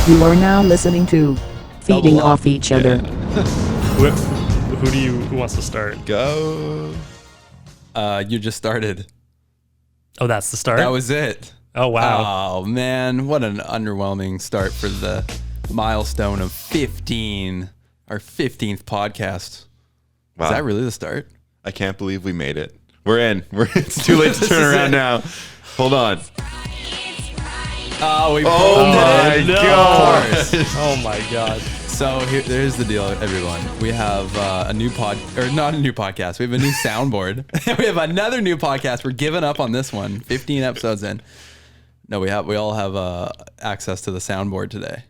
You are now listening to Feeding Off Each Other. Who wants to start? Go. You just started. Oh, that's the start? That was it. Oh, wow. Oh, man. What an underwhelming start for the milestone of 15. Our 15th podcast. Wow. Is that really the start? I can't believe we made it. We're in. It's too late to turn around now. Hold on. Oh, we my God. Oh, my God. So there's the deal, everyone. We have not a new podcast. We have a new soundboard. We have another new podcast. We're giving up on this one. 15 episodes in. No, we all have access to the soundboard today.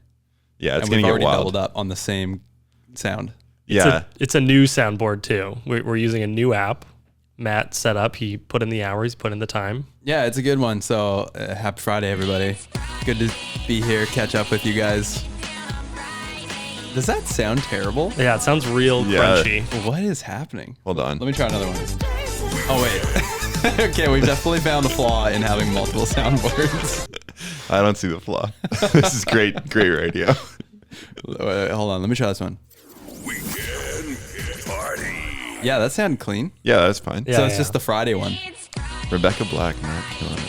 Yeah, it's and going we've to already get wild. doubled up on the same sound. Yeah. It's a new soundboard, too. We're using a new app. Matt set up. He put in the hours, put in the time. Yeah, it's a good one. So happy Friday, everybody. Good to be here, catch up with you guys. Does that sound terrible? Yeah, it sounds real crunchy. What is happening? Hold on. Let me try another one. Oh, wait. Okay, we've definitely found a flaw in having multiple soundboards. I don't see the flaw. This is great radio. Wait, hold on, let me try this one. Weekend party. Yeah, that sounded clean. Yeah, that's fine. Yeah. So it's just the Friday one. Rebecca Black not killing it.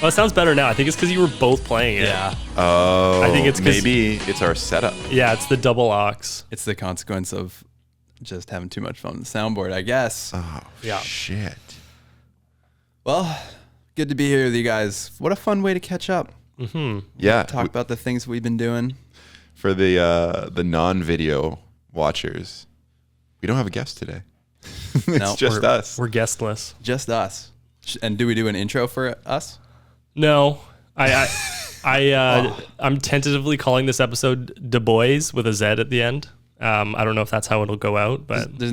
Oh, it sounds better now. I think it's because you were both playing it. Yeah. Oh, I think it's 'cause- maybe it's our setup. Yeah, it's the double aux. It's the consequence of just having too much fun with the soundboard, I guess. Oh, Yeah. shit. Well, good to be here with you guys. What a fun way to catch up. Yeah. Talk about the things we've been doing. For the non-video watchers, we don't have a guest today. It's No, just us. We're guestless. Just us. And do we do an intro for us? No, I'm tentatively calling this episode Du Bois with a Z at the end. I don't know if that's how it'll go out, but There's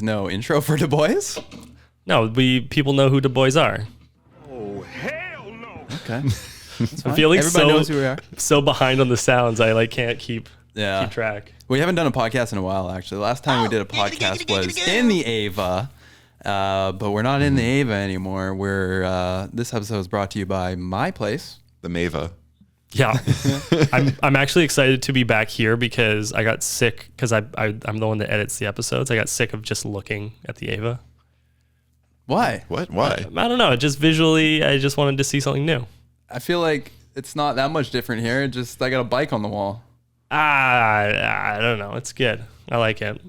no intro for Du Bois? no, people know who Du Bois are. Oh, hell no. Okay. I'm feeling Everybody knows who we are. so behind on the sounds. I can't keep Yeah. track. We haven't done a podcast in a while, actually. The last time we did a podcast was in the Ava, but we're not in the Ava anymore. This episode is brought to you by my place. The Mava. Yeah, I'm actually excited to be back here because I got sick because I'm the one that edits the episodes. I got sick of just looking at the Ava. Why? What? Why? I don't know. Just visually, I just wanted to see something new. I feel like it's not that much different here. I got a bike on the wall. I don't know. It's good. I like it.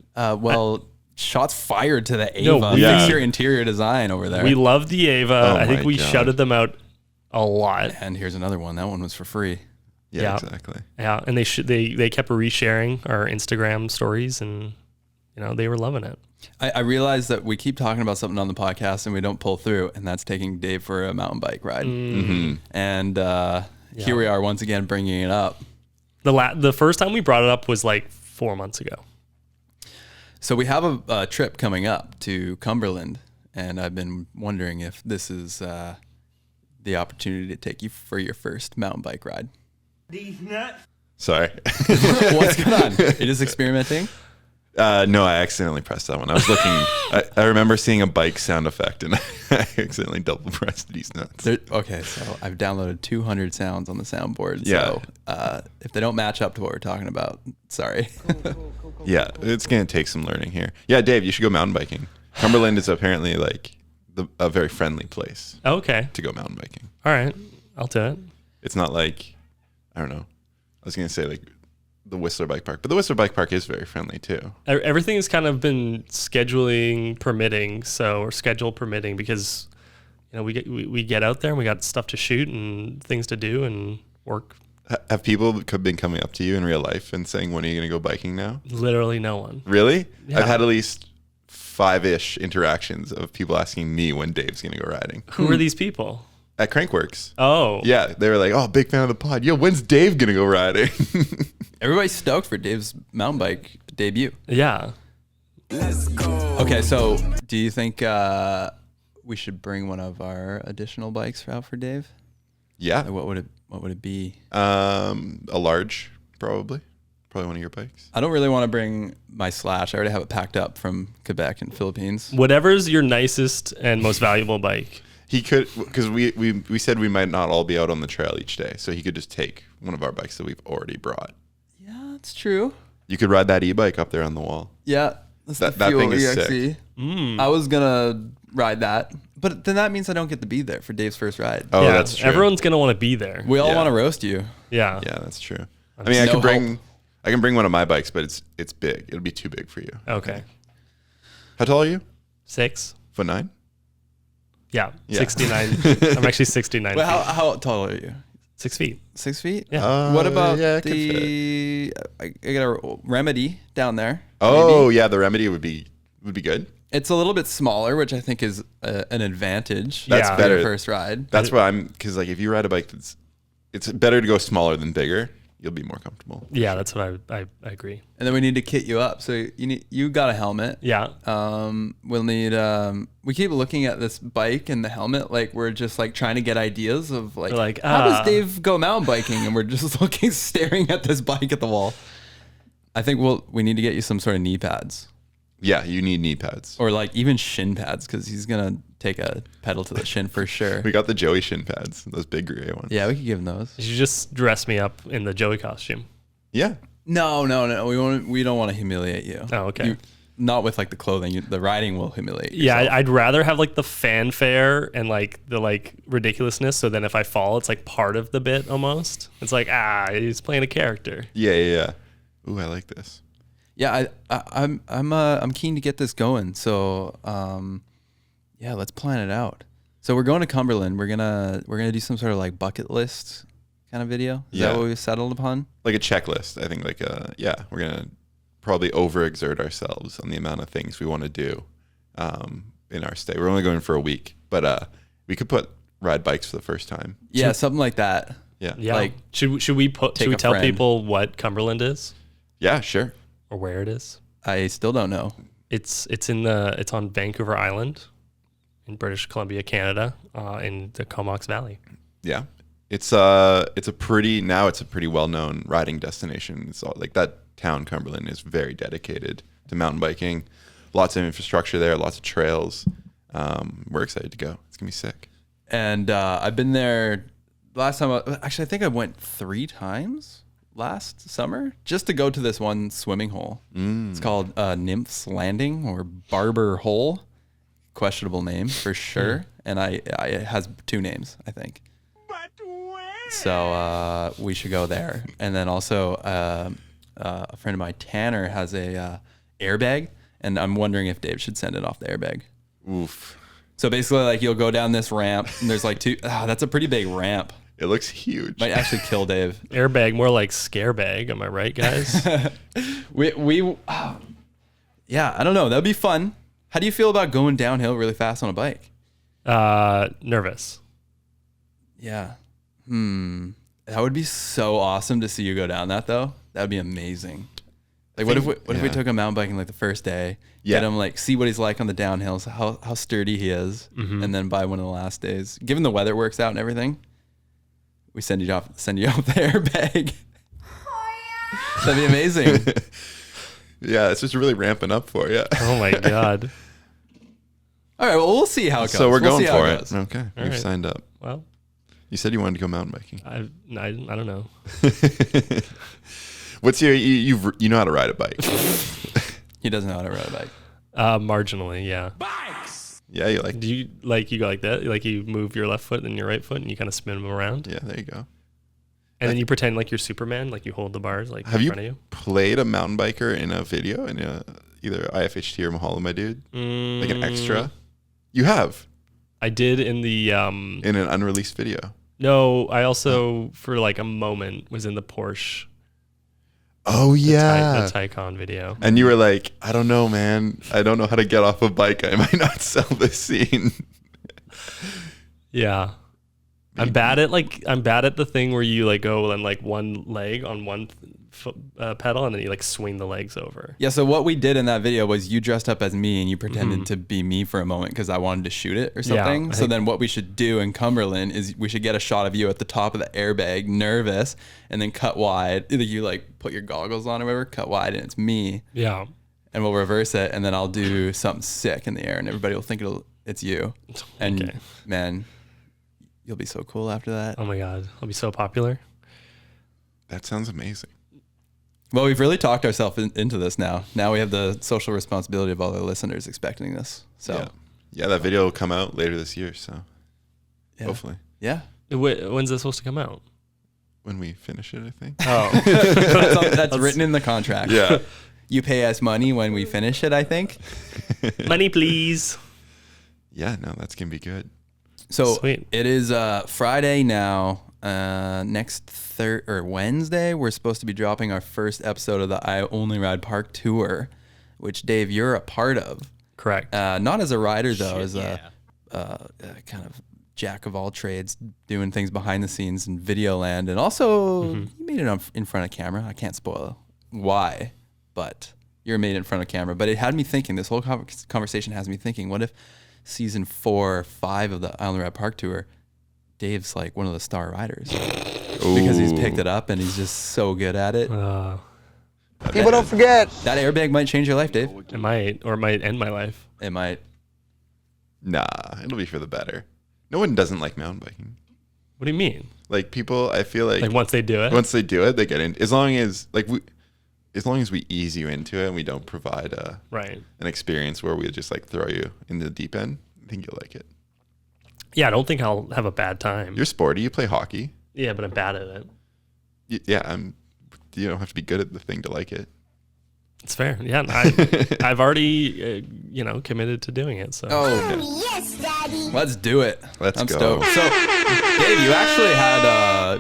Shots fired to the No, Ava. we- Fix your interior design over there. We love the Ava. Oh I think my we God. shouted them out a lot. And here's another one. That one was for free. Yeah. Exactly. Yeah, and they kept resharing our Instagram stories, and they were loving it. I realized that we keep talking about something on the podcast and we don't pull through, and that's taking Dave for a mountain bike ride. And here we are once again bringing it up. The first time we brought it up was like 4 months ago. So we have a trip coming up to Cumberland, and I've been wondering if this is the opportunity to take you for your first mountain bike ride. These nuts. Sorry. What's going on? You're just experimenting? No, I accidentally pressed that one. I was looking. I remember seeing a bike sound effect, and I accidentally double pressed these nuts. Okay, so I've downloaded 200 sounds on the soundboard. Yeah. So if they don't match up to what we're talking about, sorry. Yeah, it's gonna take some learning here. Yeah, Dave, you should go mountain biking. Cumberland is apparently like a very friendly place Okay. to go mountain biking. All right. I'll do it. It's not like, I don't know. I was gonna say like the Whistler Bike Park, but the Whistler Bike Park is very friendly too. Everything has kind of been schedule permitting because we get out there and we got stuff to shoot and things to do and work. Have people been coming up to you in real life and saying, when are you gonna go biking now? Literally no one. Really? Yeah. I've had at least 5-ish interactions of people asking me when Dave's gonna go riding. Who are these people? At Crankworks. Oh. Yeah, they were like, "Oh, big fan of the pod. Yo, when's Dave gonna go riding?" Everybody's stoked for Dave's mountain bike debut. Yeah. Let's go. Okay, so do you think we should bring one of our additional bikes out for Dave? Yeah, Like, what would it be? a large, probably one of your bikes. I don't really want to bring my Slash. I already have it packed up from Quebec and Philippines. Whatever's your nicest and most valuable bike. He could, because we said we might not all be out on the trail each day, so he could just take one of our bikes that we've already brought. Yeah, that's true. You could ride that e-bike up there on the wall. Yeah, that's That the Fuel thing is EXE. sick. I was gonna ride that, but then that means I don't get to be there for Dave's first ride. Oh, yeah, that's true. everyone's gonna want to be there. We all Yeah. want to roast you. Yeah. Yeah, that's true. I mean, No I can bring one of my bikes, but it's big. It'll be too big for you. Okay. How tall are you? 6. 4'9"? Yeah. Yeah. 69. I'm actually 69. Well, feet. how tall are you? 6 feet. 6 feet? Yeah. What about yeah, it could I got a Remedy down there. Oh, maybe. yeah, the Remedy would be good. It's a little bit smaller, which I think is an advantage. That's Yeah. for your better. first ride. That's why because like if you ride a bike it's better to go smaller than bigger. You'll be more comfortable. Yeah, that's what I agree. And then we need to kit you up. So you got a helmet. Yeah. We'll need we keep looking at this bike and the helmet like we're just like trying to get ideas of like how does Dave go mountain biking, and we're just staring at this bike at the wall. I think we need to get you some sort of knee pads Yeah, you need knee pads. or like even shin pads, because he's gonna take a pedal to the shin for sure. We got the Joey shin pads, those big gray ones. Yeah, we could give him those. You should just dress me up in the Joey costume. Yeah. No. We don't want to humiliate you. Oh, okay. Not with like the clothing. The riding will humiliate you. Yeah, I'd rather have like the fanfare and like the like ridiculously. So then if I fall, it's like part of the bit almost. It's like, he's playing a character. Yeah. Ooh, I like this. Yeah, I'm keen to get this going. So yeah, let's plan it out. So we're going to Cumberland. We're gonna do some sort of like bucket list kind of video. Is that what we've settled upon? Like a checklist. I think we're gonna probably overexert ourselves on the amount of things we want to do in our stay. We're only going for a week, but we could ride bikes for the first time. Yeah, something like that. Yeah. Yeah. Like, should we tell friend. people what Cumberland is Yeah, sure. or where it is? I still don't know. It's on Vancouver Island in British Columbia, Canada, in the Comox Valley. Yeah. It's a pretty well-known riding destination. It's all, like that town Cumberland is very dedicated to mountain biking. Lots of infrastructure there, lots of trails. We're excited to go. It's gonna be sick. And I've been there last time. Actually, I think I went 3 times last summer just to go to this one swimming hole. It's called Nymph's Landing or Barber Hole. Questionable name for sure. And it has 2 names, I think. So we should go there. And then also a friend of mine, Tanner, has a airbag, and I'm wondering if Dave should send it off the airbag. Oof. So basically, like, you'll go down this ramp, and there's like 2. That's a pretty big ramp. It looks huge. Might actually kill Dave. Airbag, more like scare bag. Am I right, guys? Yeah, I don't know. That'd be fun. How do you feel about going downhill really fast on a bike? Nervous. Yeah. That would be so awesome to see you go down that though. That'd be amazing. Like, what if we took him mountain biking like the first day, get him like see what he's like on the downhills, how sturdy he is, and then by one of the last days, given the weather works out and everything, we send you off the airbag. That'd be amazing. Yeah, it's just really ramping up for you. Oh my god. All right, well, we'll see how it goes. So we're We'll going see how for it it. goes. Okay, we've right. signed up. Well, You said you wanted to go mountain biking. I don't know. What's your you know how to ride a bike? He doesn't know how to ride a bike. Marginally, yeah. Yeah, you like. Do you go like that? Like you move your left foot and your right foot, and you kind of spin them around, Yeah, there you go. and then you pretend like you're Superman, like you hold the bars like Have in you front of you. played a mountain biker in a video in either IFHT or Mahalo, my dude? Like an extra? You have I did in the in an unreleased video. No, I also for like a moment was in the Porsche Oh the yeah. Taycan video. And you were like, I don't know, man. I don't know how to get off a bike. I might not sell this scene. Yeah. I'm bad at the thing where you like go on like one leg on one foot, pedal and then you like swing the legs over. Yeah, so what we did in that video was you dressed up as me and you pretended to be me for a moment because I wanted to shoot it or something. I So think- then what we should do in Cumberland is we should get a shot of you at the top of the airbag, nervous, and then cut wide. Either you like put your goggles on or whatever, cut wide, and it's me. Yeah. And we'll reverse it, and then I'll do something sick in the air, and everybody will think it's you. And Okay. man, you'll be so cool after that. Oh my God, I'll be so popular. That sounds amazing. Well, we've really talked ourselves into this now. Now we have the social responsibility of all our listeners expecting this. So Yeah, that video will come out later this year. So yeah. hopefully, Yeah. When's this supposed to come out? when we finish it, I think. Oh, That's written in the contract. Yeah. You pay us money when we finish it, I think. money please. Yeah, no, that's gonna be good. So Sweet. it is Friday now. Next Wednesday, we're supposed to be dropping our first episode of the I Only Ride Park tour, which Dave, you're a part of. Correct. Not as a rider though, as a kind of jack of all trades, doing things behind the scenes in video land, and also you made it in front of camera. I can't spoil why, but you're made in front of camera. But it had me thinking. This whole conversation has me thinking. What if season 4 or 5 of the I Only Ride Park tour, Dave's like one of the star riders because he's picked it up and he's just so good at it. People don't forget. That airbag might change your life, Dave. It might, or it might end my life. It might. Nah, it'll be for the better. No one doesn't like mountain biking. What do you mean? Like people, I feel like Like once they do it? once they do it, they get in. As long as we ease you into it and we don't provide Right. an experience where we just like throw you in the deep end, I think you'll like it. Yeah, I don't think I'll have a bad time. You're sporty. You play hockey. Yeah, but I'm bad at it. Yeah, you don't have to be good at the thing to like it. It's fair. Yeah, I've already, committed to doing it. So. Oh, Yes, Daddy. let's do it. Let's I'm go. stoked. So, Dave, you actually had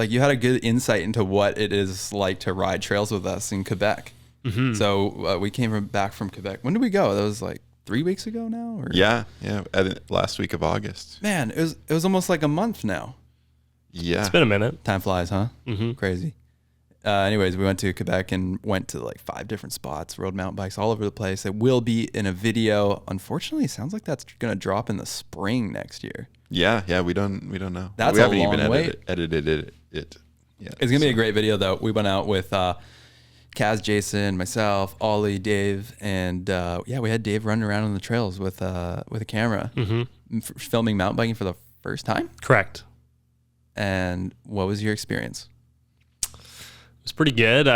you had a good insight into what it is like to ride trails with us in Quebec. Mm-hmm. So we came back from Quebec. When did we go? That was like 3 weeks ago now? Or? Yeah, last week of August. Man, it was almost like a month now. Yeah. It's been a minute. Time flies, huh? Mm-hmm. Crazy. Anyways, we went to Quebec and went to like 5 different spots, rode mountain bikes all over the place. It will be in a video. Unfortunately, it sounds like that's going to drop in the spring next year. Yeah, we don't know. That's we a haven't long even wait. edited it. Yeah. It's going to be a great video, though. We went out with Kaz, Jason, myself, Ollie, Dave, and we had Dave running around on the trails with a camera, filming mountain biking for the first time. Correct. And what was your experience? It was pretty good.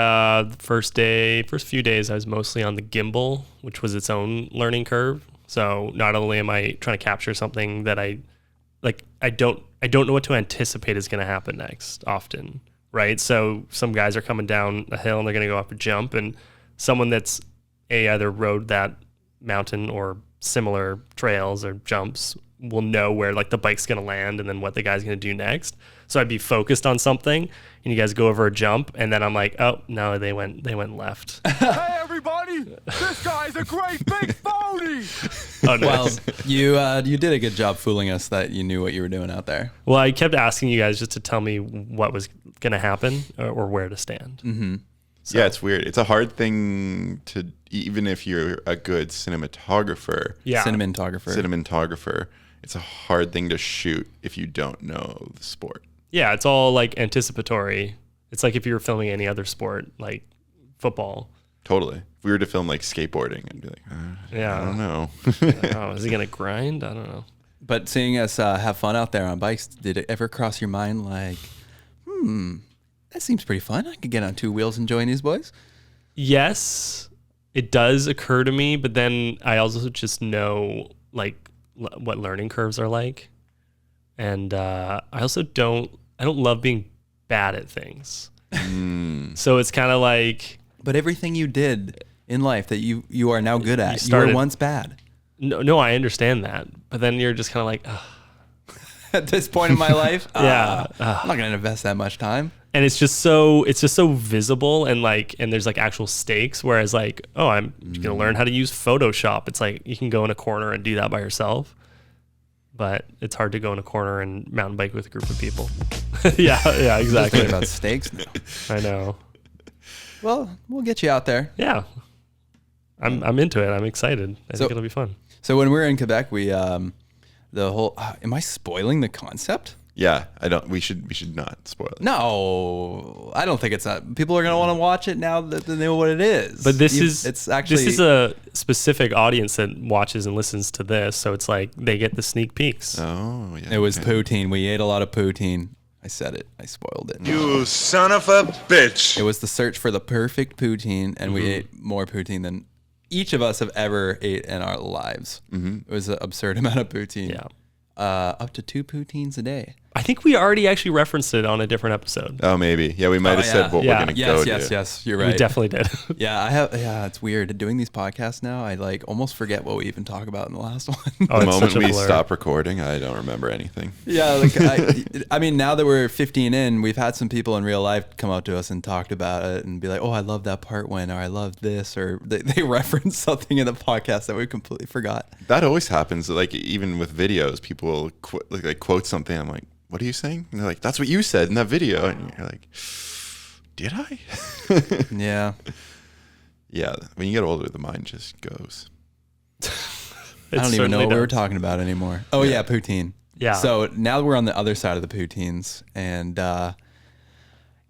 First few days, I was mostly on the gimbal, which was its own learning curve. So not only am I trying to capture something that I don't know what to anticipate is going to happen next often, right? So some guys are coming down a hill and they're going to go up a jump, and someone that's either rode that mountain or similar trails or jumps will know where like the bike's going to land and then what the guy's going to do next. So I'd be focused on something and you guys go over a jump and then I'm like, oh no, they went left. Hey, everybody! This guy's a great big phony! Oh, no. Well, you did a good job fooling us that you knew what you were doing out there. Well, I kept asking you guys just to tell me what was going to happen or where to stand. Mm-hmm. So. Yeah, it's weird. It's a hard thing to, even if you're a good cinematographer, Yeah. cinematographer, it's a hard thing to shoot if you don't know the sport. Yeah, it's all like anticipatory. It's like if you were filming any other sport, like football. Totally. If we were to film like skateboarding, I'd be like, Yeah. I don't know. Oh, is he going to grind? I don't know. But seeing us have fun out there on bikes, did it ever cross your mind like, that seems pretty fun. I could get on 2 wheels and join these boys? Yes, it does occur to me, but then I also just know like what learning curves are like. And I also don't love being bad at things. So it's kind of like, But everything you did in life that you are now good at, you were started- once bad. no, I understand that. But then you're just kind of like, ugh. At this point in my life, Yeah. I'm not going to invest that much time. And it's just so visible and there's like actual stakes. Whereas like, oh, I'm gonna learn how to use Photoshop. It's like you can go in a corner and do that by yourself, but it's hard to go in a corner and mountain bike with a group of people. yeah, exactly. Thinking about stakes now. I know. Well, we'll get you out there. Yeah, I'm into it. I'm excited. I think it'll be fun. So when we were in Quebec, we the whole. Am I spoiling the concept? Yeah, I don't. We should not spoil it. No, I don't think it's not. People are gonna want to watch it now that they know what it is. But this it's actually this is a specific audience that watches and listens to this, so it's like they get the sneak peeks. Oh, yeah. It was okay. poutine. We ate a lot of poutine. I said it. I spoiled it. You son of a bitch. It was the search for the perfect poutine, and we ate more poutine than each of us have ever ate in our lives. It was an absurd amount of poutine. Yeah. Up to 2 poutines a day. I think we already actually referenced it on a different episode. Oh, maybe. Yeah, we might have said what Yeah. we're gonna Yes, go yes, to. yes. You're right. We definitely did. Yeah, I have. Yeah, it's weird doing these podcasts now. I like almost forget what we even talk about in the last one. Oh, The it's moment such a we blur. stop recording, I don't remember anything. Yeah, like I mean, now that we're 15 in, we've had some people in real life come up to us and talked about it and be like, "Oh, I love that part when," or "I love this," or they reference something in the podcast that we completely forgot. That always happens. Like even with videos, people will quote something. I'm like, "What are you saying?" And they're like, "That's what you said in that video." And you're like, "Did I?" Yeah, Yeah. When you get older, the mind just goes. I don't even know what we were talking about anymore. Oh yeah, poutine. Yeah. So now we're on the other side of the poutines, and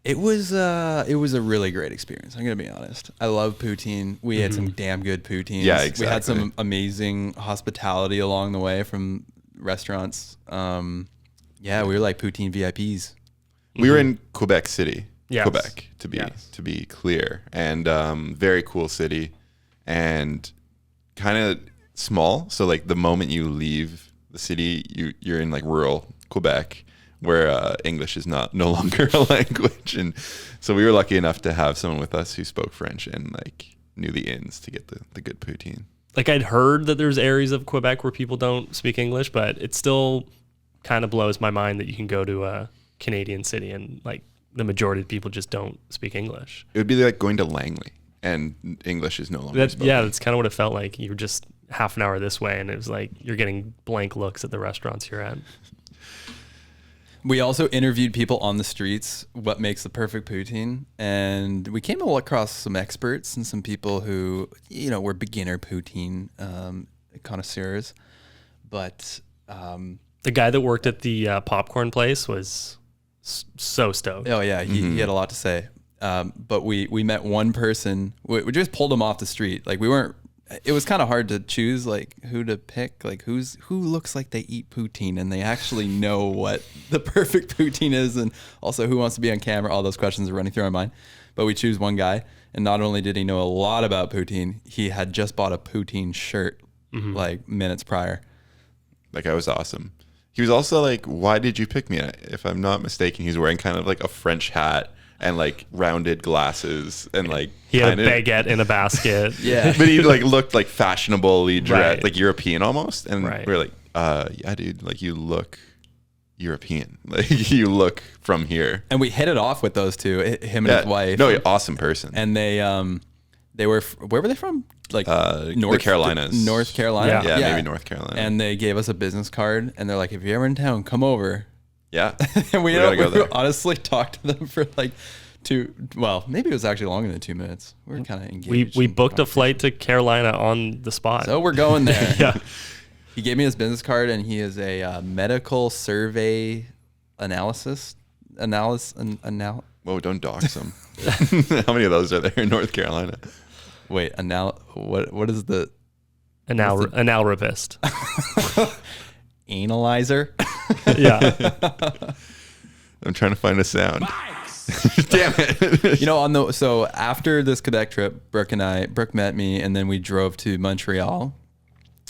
it was a really great experience. I'm gonna be honest. I love poutine. We had some damn good poutines. Yeah, We had some exactly. amazing hospitality along the way from restaurants. Yeah, we were like poutine VIPs. We were in Quebec City, Yes. Quebec Yes. to be clear, and very cool city, and kind of small. So like the moment you leave the city, you're in like rural Quebec, where English is no longer a language, and so we were lucky enough to have someone with us who spoke French and like knew the ins to get the good poutine. Like I'd heard that there's areas of Quebec where people don't speak English, but it still kind of blows my mind that you can go to a Canadian city and like the majority of people just don't speak English. It would be like going to Langley, and English is no longer spoken. Yeah, that's kind of what it felt like. You were just half an hour this way, and it was like you're getting blank looks at the restaurants you're at. We also interviewed people on the streets, what makes the perfect poutine, and we came across some experts and some people who, were beginner poutine connoisseurs. But The guy that worked at the popcorn place was so stoked. oh yeah, he had a lot to say. But we met one person. We just pulled him off the street. Like we weren't. It was kind of hard to choose like who to pick. Like who looks like they eat poutine and they actually know what the perfect poutine is, and also who wants to be on camera. All those questions are running through my mind. But we choose one guy, and not only did he know a lot about poutine, he had just bought a poutine shirt like minutes prior. That guy was awesome. He was also like, "Why did you pick me?" If I'm not mistaken, he's wearing kind of like a French hat and like rounded glasses and like He had kinda, a baguette in a basket. Yeah. but he like looked like fashionably dressed, Right. like European almost. And Right. we were like, yeah, dude, like you look European, like you look from here." And we hit it off with those two, him and Yeah, his wife. no, awesome person. And they were where were they from? Like The Carolinas. North Carolina. Yeah. yeah, maybe North Carolina. And they gave us a business card, and they're like, "If you're ever in town, come over." yeah, And we gotta go there. honestly talked to them for like maybe it was actually longer than 2 minutes. We were kind of engaged. We in booked a conversation. flight to Carolina on the spot. So we're going there. yeah. He gave me his business card, and he is a medical survey analysis. Whoa, don't dox him. How many of those are there in North Carolina? Wait, what is the Analrevist. analyzer? Yeah. I'm trying to find a sound. Damn it. So after this Quebec trip, Brooke met me, and then we drove to Montreal,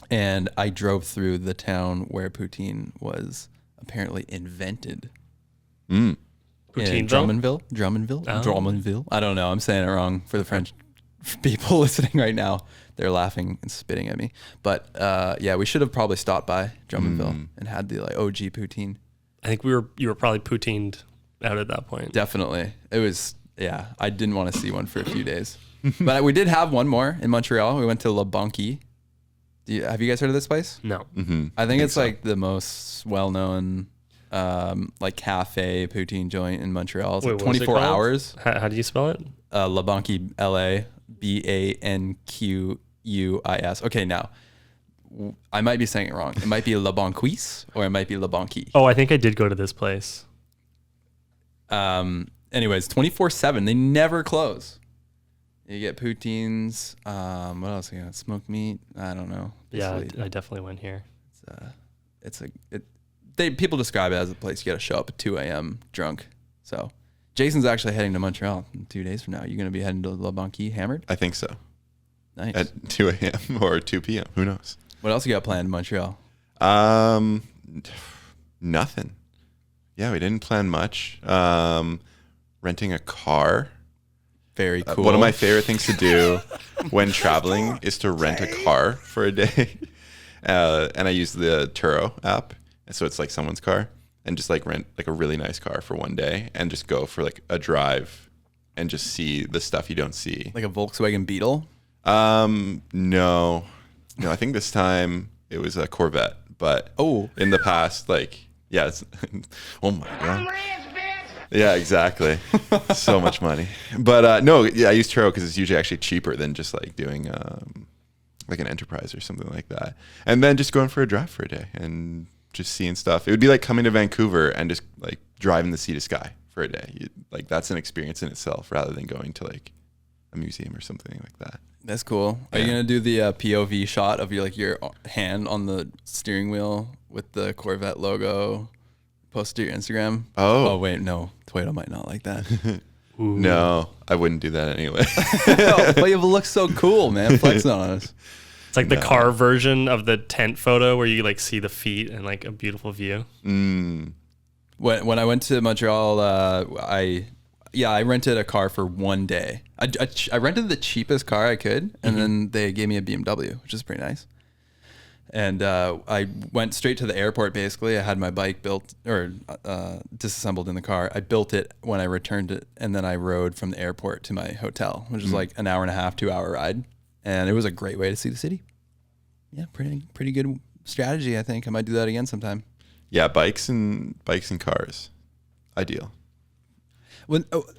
and I drove through the town where poutine was apparently invented. In Poutineville? Drummondville. I don't know. I'm saying it wrong for the French people listening right now. They're laughing and spitting at me. But yeah, we should have probably stopped by Drummondville and had the like OG poutine. I think you were probably poutined out at that point. Definitely. It was, yeah, I didn't want to see one for a few days. But we did have one more in Montreal. We went to La Banquille. Have you guys heard of this place? No. I think it's like the most well-known like cafe poutine joint in Montreal. It's Wait, like what was it 24 called? hours. How do you spell it? La Banquille, LA, BANQUUIS. Okay, now I might be saying it wrong. It might be Le Banquise or it might be Le Banquis. Oh, I think I did go to this place. Anyways, 24/7. They never close. You get poutines. What else you got? Smoked meat. I don't know. Yeah, Basically, I definitely went here. People describe it as a place you got to show up at 2 a.m. drunk. So Jason's actually heading to Montreal in 2 days from now. You going to be heading to Le Banquis hammered? I think so. Nice. At 2 a.m. or 2 p.m. Who knows? What else you got planned in Montreal? Nothing. Yeah, we didn't plan much. Renting a car. Very cool. One of my favorite things to do when traveling is to rent a car for a day. And I use the Turo app. So it's like someone's car. And just like rent like a really nice car for one day and just go for like a drive and just see the stuff you don't see. Like a Volkswagen Beetle? No, I think this time it was a Corvette, but in the past, like, yeah, it's, oh my God. Yeah, exactly. So much money. But, no, yeah, I use Turo because it's usually actually cheaper than just like doing, like an Enterprise or something like that. And then just going for a drive for a day and just seeing stuff. It would be like coming to Vancouver and just like driving the sea to sky for a day. Like that's an experience in itself rather than going to like a museum or something like that. That's cool. Are you gonna do the POV shot of your hand on the steering wheel with the Corvette logo? Post to your Instagram. Oh wait, no, Toyota might not like that. No, I wouldn't do that anyway. But you look so cool, man. Flexing on us. It's like the car version of the tent photo where you like see the feet and like a beautiful view. When I went to Montreal, I rented a car for one day. I rented the cheapest car I could, and then they gave me a BMW, which is pretty nice. And I went straight to the airport, basically. I had my bike built or disassembled in the car. I built it when I returned it, and then I rode from the airport to my hotel, which is like an hour and a half, 2 hour ride. And it was a great way to see the city. Yeah, pretty good strategy, I think. I might do that again sometime. Yeah, bikes and cars. Ideal.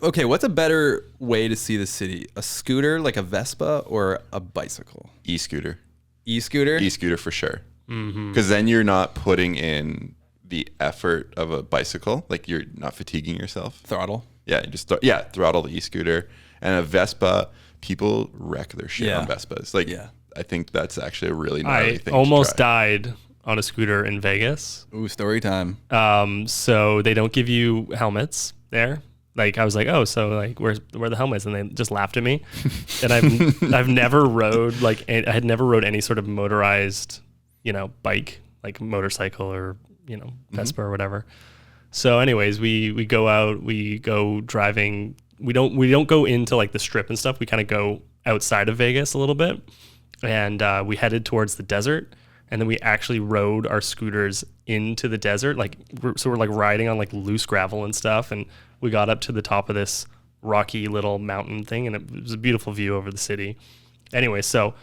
Okay, what's a better way to see the city? A scooter, like a Vespa, or a bicycle? E-scooter. E-scooter? E-scooter for sure. Because then you're not putting in the effort of a bicycle. Like you're not fatiguing yourself. Throttle? Yeah, you just throttle the e-scooter. And a Vespa, people wreck their shit on Vespas. Like, I think that's actually a really gnarly thing. I almost died on a scooter in Vegas. Ooh, story time. So they don't give you helmets there. Like I was like, oh, so like where are the helmets? And they just laughed at me. And I've never rode I had never rode any sort of motorized, bike, like motorcycle or Vespa or whatever. So anyways, we go out, we go driving. We don't go into like the strip and stuff. We kind of go outside of Vegas a little bit, and we headed towards the desert. And then we actually rode our scooters into the desert. We're like riding on like loose gravel and stuff. And we got up to the top of this rocky little mountain thing, and it was a beautiful view over the city. Anyway, so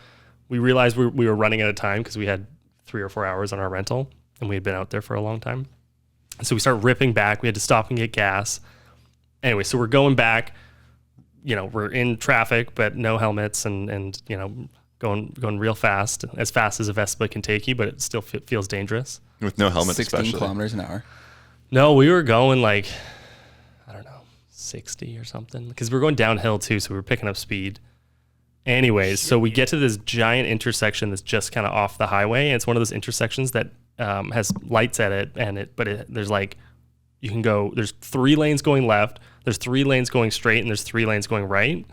we realized we were running out of time because we had 3 or 4 hours on our rental, and we had been out there for a long time. So we started ripping back. We had to stop and get gas. Anyway, so we're going back. We're in traffic, but no helmets, and going real fast as a Vespa can take you, but it still feels dangerous. With no helmet, 16 especially. kilometers an hour. No, we were going like, I don't know, 60 or something. Because we're going downhill too, so we were picking up speed. Anyways, so we get to this giant intersection that's just kind of off the highway. And it's one of those intersections that has lights at it, there's like, you can go, there's 3 lanes going left, there's 3 lanes going straight, and there's 3 lanes going right.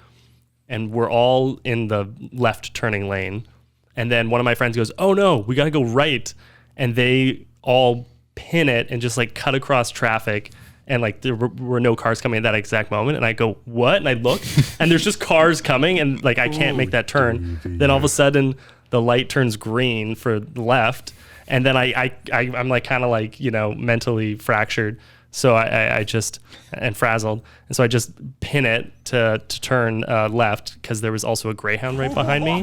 And we're all in the left turning lane. And then one of my friends goes, oh no, we got to go right. And they all pin it and just like cut across traffic. And like there were no cars coming at that exact moment. And I go, what? And I look and there's just cars coming and like I can't make that turn. Then all of a sudden the light turns green for the left. And then I'm like kind of like, mentally fractured. So I just, and frazzled. And so I just pin it to turn left because there was also a Greyhound right behind me.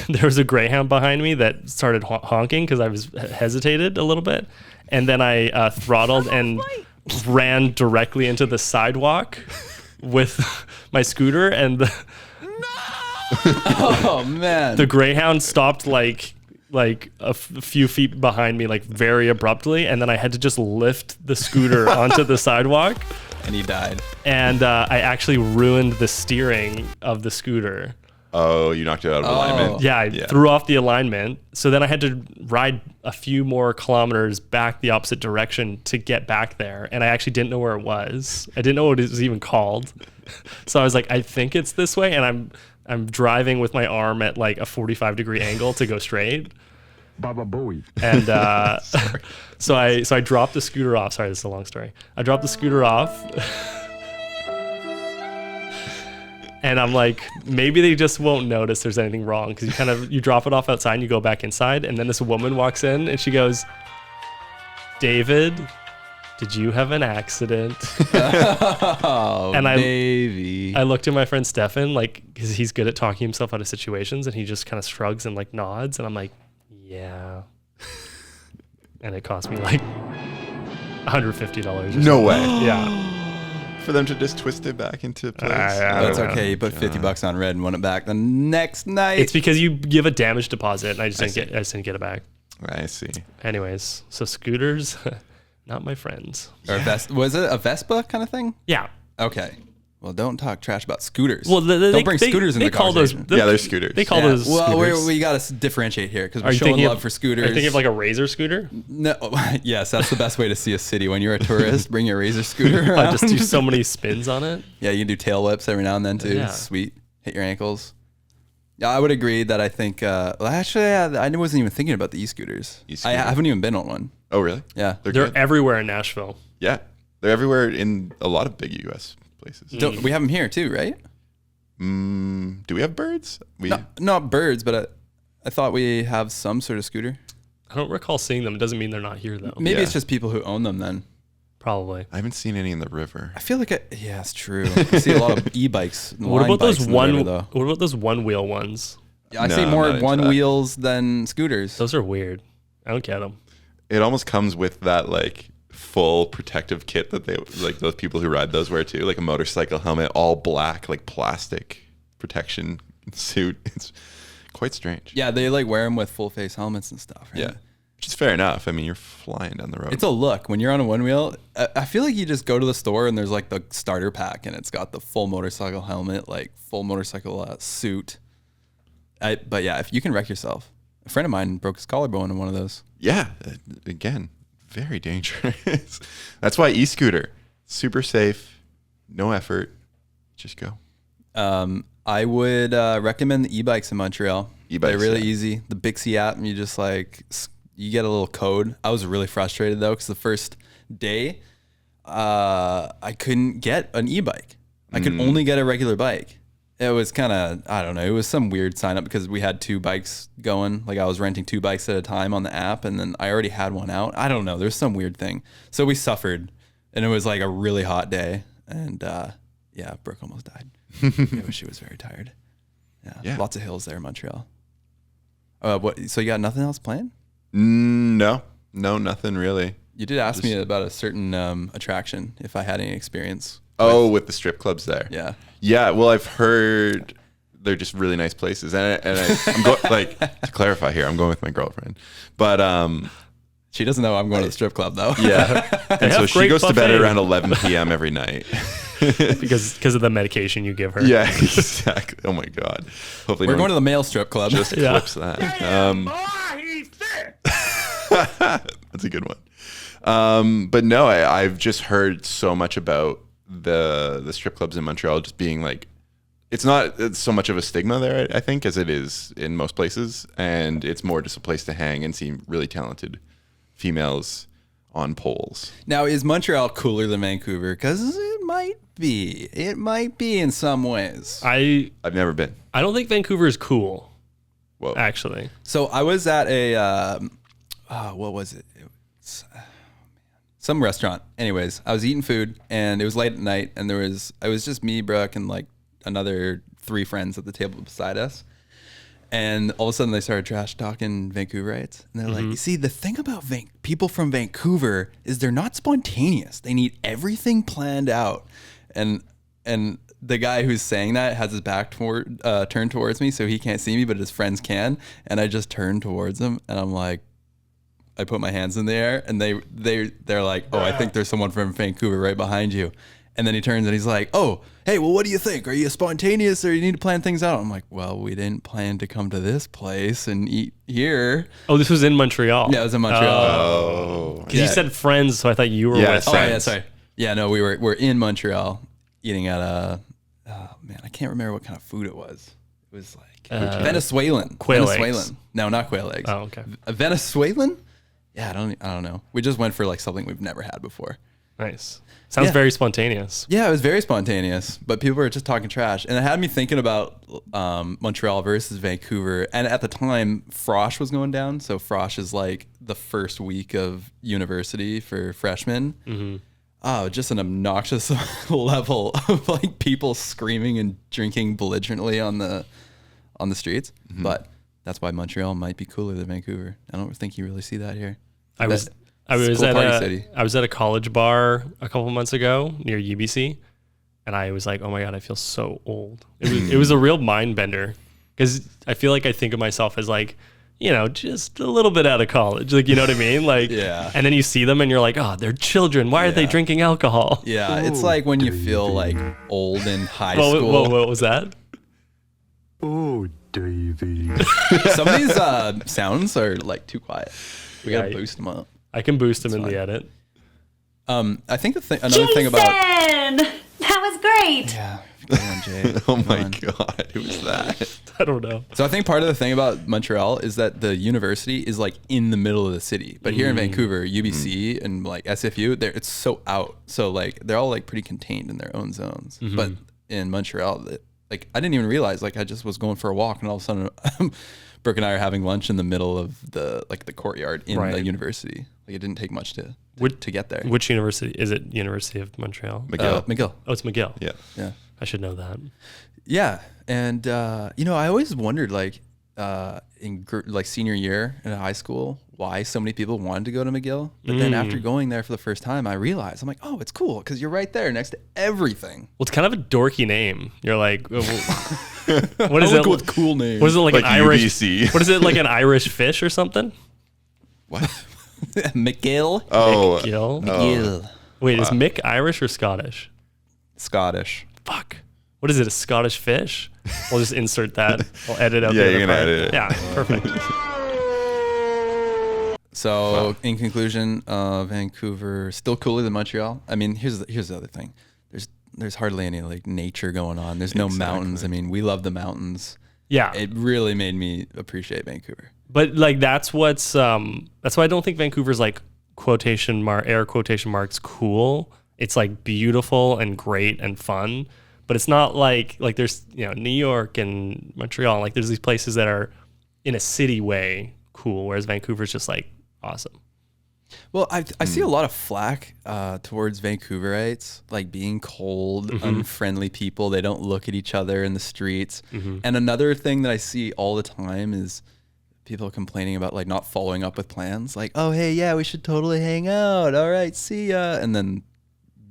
There was a Greyhound behind me that started honking because I was hesitated a little bit. And then I throttled and ran directly into the sidewalk with my scooter. And Oh man. The Greyhound stopped like a few feet behind me, like very abruptly, and then I had to just lift the scooter onto the sidewalk, And he died. and I actually ruined the steering of the scooter. Oh, you knocked it out of alignment. Yeah, I threw off the alignment. So then I had to ride a few more kilometers back the opposite direction to get back there. And I actually didn't know where it was. I didn't know what it was even called. So I was like, I think it's this way. And I'm driving with my arm at like a 45-degree angle to go straight. Baba Booey. And so I dropped the scooter off. Sorry, this is a long story. I dropped the scooter off. And I'm like, maybe they just won't notice there's anything wrong, because you drop it off outside and you go back inside, and then this woman walks in and she goes, "David, did you have an accident?" Oh, And baby. I looked at my friend Stefan, like, because he's good at talking himself out of situations, and he just kind of shrugs and like nods, and I'm like, yeah. And it cost me like $150 or something. No way. Yeah. For them to just twist it back into place. That's Yeah. okay. You put $50 on red and won it back the next night. It's because you give a damage deposit, and I just didn't get it back. I see. Anyways, so scooters, not my friends. Or was it a Vespa kind of thing? Yeah. Okay. Well, don't talk trash about scooters. Well, don't bring scooters in the call those. conversation. Yeah, they're scooters. They call Yeah. those. Well, scooters. we got to differentiate here because Are we're you showing thinking love of- for scooters. Are you thinking of like a Razor scooter? No, yes, that's the best way to see a city. When you're a tourist, bring your Razor scooter around. I just do so many spins on it. Yeah, you can do tail whips every now and then too. Yeah. Sweet. Hit your ankles. Yeah, I would agree that I think. Well, actually, I wasn't even thinking about the e-scooters. I E-scooter. haven't even been on one. Oh, really? Yeah. They're They're good. everywhere in Nashville. Yeah. They're everywhere in a lot of big U.S. places. We have them here too, right? Do we have birds? Not birds, but I thought we have some sort of scooter. I don't recall seeing them. It doesn't mean they're not here though. Maybe Yeah. it's just people who own them then. Probably. I haven't seen any in the river. I feel like yeah, it's true. I see a lot of e-bikes. And What line about those bikes in the river, though. What about those one wheel ones? Yeah, I No, see I'm more not into one that. wheels than scooters. Those are weird. I don't get them. It almost comes with that like full protective kit that they like those people who ride those wear too, like a motorcycle helmet, all black, like plastic protection suit. It's quite strange. Yeah, they like wear them with full face helmets and stuff. Right? Yeah. Which is fair enough. I mean, you're flying down the road. It's a look when you're on a one wheel. I feel like you just go to the store and there's like the starter pack and it's got the full motorcycle helmet, like full motorcycle suit. But yeah, if you can wreck yourself. A friend of mine broke his collarbone in one of those. Yeah. Again, very dangerous. That's why e-scooter, super safe, no effort. Just go. I would recommend the e-bikes in Montreal. E-bikes, They're really yeah. easy. The Bixie app, and you just like you get a little code. I was really frustrated though because the first day, I couldn't get an e-bike. I could only get a regular bike. It was kind of, I don't know. It was some weird sign up because we had two bikes going. Like I was renting two bikes at a time on the app, and then I already had one out. I don't know. There's some weird thing. So we suffered, and it was like a really hot day, and yeah, Brooke almost died. She was very tired. Yeah, lots of hills there in Montreal. What? So you got nothing else planned? No, nothing really. You did ask me about a certain attraction if I had any experience. Oh, with the strip clubs there. Yeah. Yeah, well, I've heard they're just really nice places, I'm like to clarify here, I'm going with my girlfriend, but She doesn't know I'm going to the strip club though. yeah, and so have she great goes to bed buffet. around 11 p.m. every night. because of the medication you give her. Yeah, exactly. Oh my god. Hopefully, We're no going to one the male strip club. just Yeah. clips that. That's a good one. But no, I've just heard so much about the strip clubs in Montreal just being like, it's not so much of a stigma there, I think, as it is in most places, and it's more just a place to hang and see really talented females on poles. Now, is Montreal cooler than Vancouver? Because it might be. It might be in some ways. I I've never been. don't think Vancouver is cool, Whoa. actually. So I was at a, what was it? It was, some restaurant. Anyways, I was eating food and it was late at night and it was just me, Brooke, and like another 3 friends at the table beside us. And all of a sudden they started trash talking Vancouverites. And they're like, you see, the thing about people from Vancouver is they're not spontaneous. They need everything planned out. And the guy who's saying that has his back turned towards me, so he can't see me, but his friends can. And I just turn towards him, and I'm like, I put my hands in the air, and they're like, oh, I think there's someone from Vancouver right behind you. And then he turns and he's like, oh, hey, well, what do you think? Are you spontaneous or you need to plan things out? I'm like, well, we didn't plan to come to this place and eat here. Oh, this was in Montreal. Yeah, it was in Montreal. Oh. Because you said friends, so I thought you were with Oh, friends. yeah, sorry. Yeah, no, we're in Montreal eating at I can't remember what kind of food it was. It was like Venezuelan. Quail Venezuelan. eggs. No, not quail eggs. Oh, okay. A Venezuelan? Yeah, I don't know. We just went for like something we've never had before. Nice. Sounds Yeah. very spontaneous. Yeah, it was very spontaneous, but people were just talking trash. And it had me thinking about Montreal versus Vancouver. And at the time, Frosh was going down. So Frosh is like the first week of university for freshmen. Mm-hmm. Oh, just an obnoxious level of like people screaming and drinking belligerently on the streets. Mm-hmm. But that's why Montreal might be cooler than Vancouver. I don't think you really see that here. I was at a college bar a couple months ago near UBC, and I was like, oh my God, I feel so old. It was a real mind bender, because I feel like I think of myself as like, you know, just a little bit out of college. Like, you know what I mean? Like, Yeah. And then you see them and you're like, oh, they're children. Why are they Yeah. drinking alcohol? Yeah, it's like when you feel like old in high Whoa, school. whoa, what was that? Oh, Davey. Some of these sounds are like too quiet. We gotta Yeah. boost them up. I can boost them in fine. the edit. I think another thing about That was great. yeah. Come on, Jay. Oh Come my on. God, who was that? I don't know. So I think part of the thing about Montreal is that the university is like in the middle of the city. But here in Vancouver, UBC and like SFU, it's so out. So like they're all like pretty contained in their own zones. But in Montreal, like I didn't even realize, like I just was going for a walk and all of a sudden Brooke and I are having lunch in the middle of the courtyard in the Right. university. Like it didn't take much to get there. Which university? Is it University of Montreal? McGill. McGill. Oh, it's McGill. Yeah. Yeah. I should know that. Yeah, and you know, I always wondered, like, like senior year in high school, why so many people wanted to go to McGill. But then after going there for the first time, I realized I'm like, oh, it's cool because you're right there next to everything. Well, it's kind of a dorky name. You're like, what is it? With cool names. What is it like, Like an Irish? UBC. What is it like, an Irish fish or something? What? McGill. Oh, Gill? McGill. Wait, is Mick Irish or Scottish? Scottish. Fuck. What is it? A Scottish fish? We'll just insert that. We'll edit out Yeah, the you're other gonna part. edit it. Yeah, perfect. So, in conclusion, Vancouver still cooler than Montreal. I mean, here's the other thing. There's hardly any like nature going on. There's no mountains. I mean, we love the mountains. Yeah. It really made me appreciate Vancouver. But like that's why I don't think Vancouver's like air quotation marks cool. It's like beautiful and great and fun, but it's not like there's, you know, New York and Montreal, like there's these places that are in a city way cool, whereas Vancouver's just like awesome. Well, I see a lot of flack towards Vancouverites, like being cold, unfriendly people. They don't look at each other in the streets. And another thing that I see all the time is people complaining about like not following up with plans. Like, oh, hey, yeah, we should totally hang out. All right, see ya. And then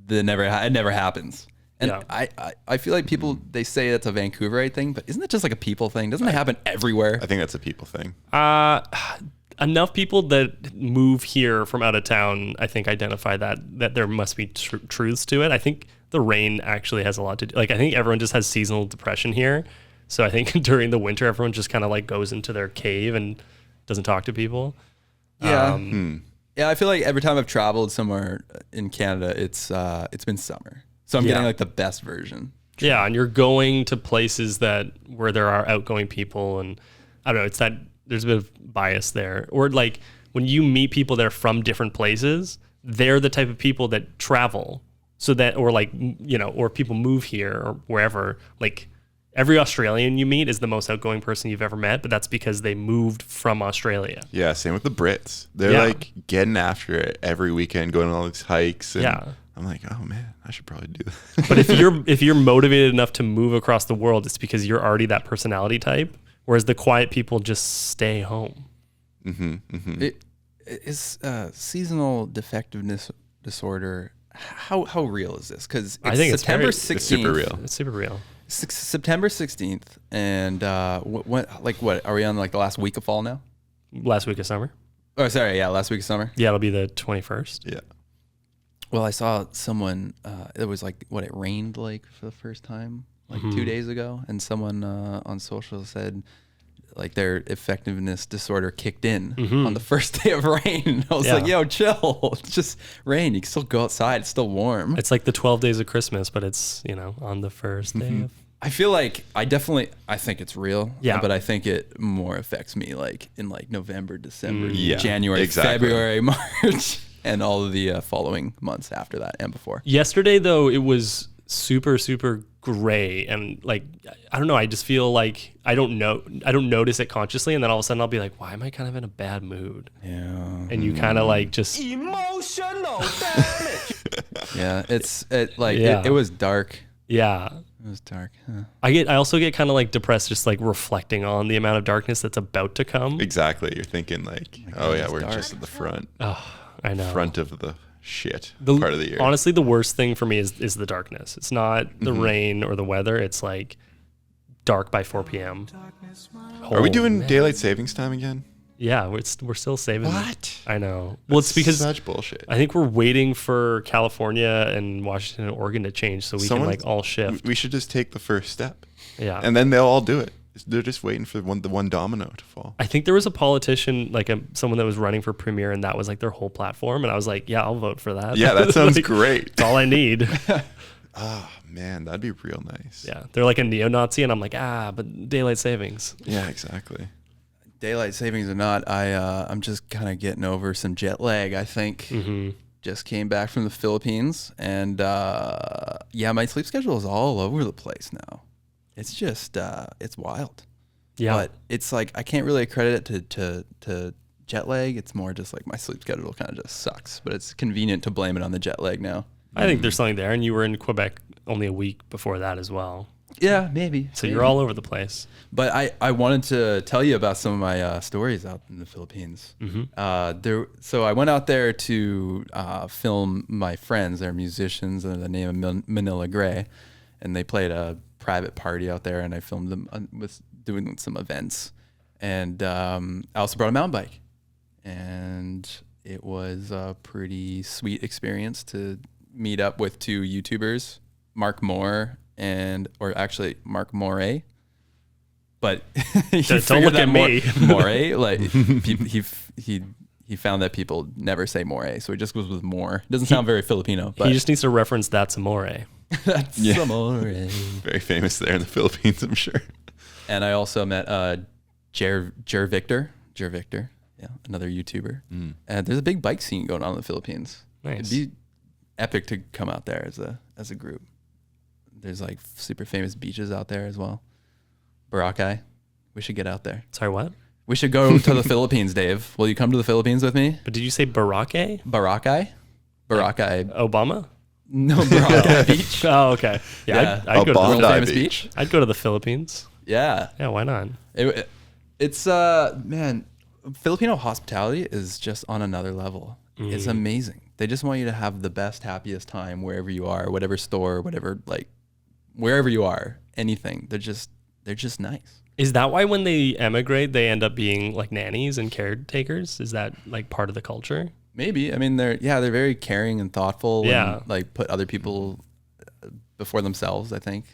it never happens. And Yeah. I feel like people, they say that's a Vancouverite thing, but isn't it just like a people thing? Doesn't it happen everywhere? I think that's a people thing. Enough people that move here from out of town, I think, identify that there must be truths to it. I think the rain actually has a lot to do. Like, I think everyone just has seasonal depression here. So I think during the winter, everyone just kind of like goes into their cave and doesn't talk to people. Yeah. Yeah, I feel like every time I've traveled somewhere in Canada, it's been summer. So I'm getting like the best version. Yeah, and you're going to places where there are outgoing people, and I don't know, it's that there's a bit of bias there. Or like when you meet people that are from different places, they're the type of people that travel. So that, or like, you know, or people move here or wherever. Like every Australian you meet is the most outgoing person you've ever met, but that's because they moved from Australia. Yeah, same with the Brits. They're Yeah. like getting after it every weekend, going on all these hikes. And Yeah. I'm like, oh man, I should probably do that. But if you're motivated enough to move across the world, it's because you're already that personality type. Whereas the quiet people just stay home. Is seasonal defectiveness disorder how real is this? Because I think September it's 16th. It's super real. It's super real. September 16th, and what are we on, like the last week of fall now? Last week of summer. Oh, sorry, yeah, last week of summer. Yeah, it'll be the 21st. Yeah. Well, I saw someone. It was like it rained like for the first time like 2 days ago, and someone on social said like their effectiveness disorder kicked in on the first day of rain. I was like, yo, chill. It's just rain. You can still go outside. It's still warm. It's like the 12 days of Christmas, but it's, on the first day of. I feel like I think it's real. Yeah. But I think it more affects me like in like November, December, Yeah, January, exactly. February, March, and all of the following months after that and before. Yesterday, though, it was super, super gray. And like, I don't know. I just feel like I don't notice it consciously. And then all of a sudden I'll be like, why am I kind of in a bad mood? Yeah. And you kind of like just. Emotional damage. Yeah. It was dark. Yeah. It was dark. Huh. I also get kind of like depressed just like reflecting on the amount of darkness that's about to come. Exactly. You're thinking like, oh yeah, it's we're dark. just at the front I know. front of the shit part of the year. Honestly, the worst thing for me is the darkness. It's not the rain or the weather. It's like dark by 4 p.m. Are we Oh, doing man. daylight savings time again? Yeah, we're still saving. What? I know. Well, it's because such bullshit. I think we're waiting for California and Washington and Oregon to change so we can like all shift. We should just take the first step, Yeah. and then they'll all do it. They're just waiting for the one domino to fall. I think there was a politician, like someone that was running for premier, and that was like their whole platform. And I was like, yeah, I'll vote for that. Yeah, that sounds Like, great. It's all I need. Oh man, that'd be real nice. Yeah. They're like a neo-Nazi, and I'm like, but daylight savings. Yeah, exactly. Daylight savings or not, I'm just kind of getting over some jet lag. I think just came back from the Philippines, and my sleep schedule is all over the place now. It's just it's wild. Yeah. But it's like I can't really accredit it to jet lag. It's more just like my sleep schedule kind of just sucks. But it's convenient to blame it on the jet lag now. I think there's something there. And you were in Quebec only a week before that as well. Yeah, maybe. So you're all over the place. But I wanted to tell you about some of my stories out in the Philippines. So I went out there to film my friends. They're musicians under the name of Manila Gray, and they played a private party out there, and I filmed them with doing some events. And I also brought a mountain bike, and it was a pretty sweet experience to meet up with two YouTubers, Mark Moore Mark Moray. But Don't look at me. Moray, like he found that people never say Moray, so he just goes with Moore. It doesn't sound very Filipino, but He just needs to reference that's amore. that's Yeah. Moray. Very famous there in the Philippines, I'm sure. And I also met Jer Victor, yeah, another YouTuber. And there's a big bike scene going on in the Philippines. Nice. It'd be epic to come out there as a group. There's like super famous beaches out there as well. Boracay. We should get out there. Sorry, what? We should go to the Philippines, Dave. Will you come to the Philippines with me? But did you say Boracay? Boracay? Obama? No, Boracay Beach. Oh, okay. Yeah. I'd go to Bondi the Famous Beach. beach. I'd go to the Philippines. Yeah. Yeah, why not? It's man, Filipino hospitality is just on another level. It's amazing. They just want you to have the best, happiest time wherever you are, whatever store, whatever, like wherever you are, anything. They're just nice. Is that why when they emigrate, they end up being like nannies and caretakers? Is that like part of the culture? Maybe. I mean, they're very caring and thoughtful. Yeah. And, like put other people before themselves. I think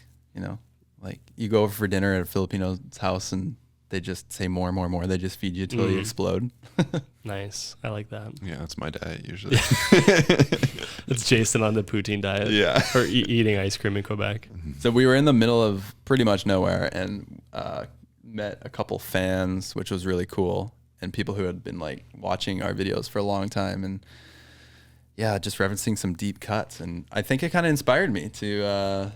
like you go over for dinner at a Filipino's house and they just say more and more and more. They just feed you till you explode. Nice. I like that. Yeah, that's my diet usually. It's Jason on the Poutine diet. Yeah. Or eating ice cream in Quebec. So we were in the middle of pretty much nowhere and met a couple fans, which was really cool, and people who had been like watching our videos for a long time, and yeah, just referencing some deep cuts. And I think it kind of inspired me to,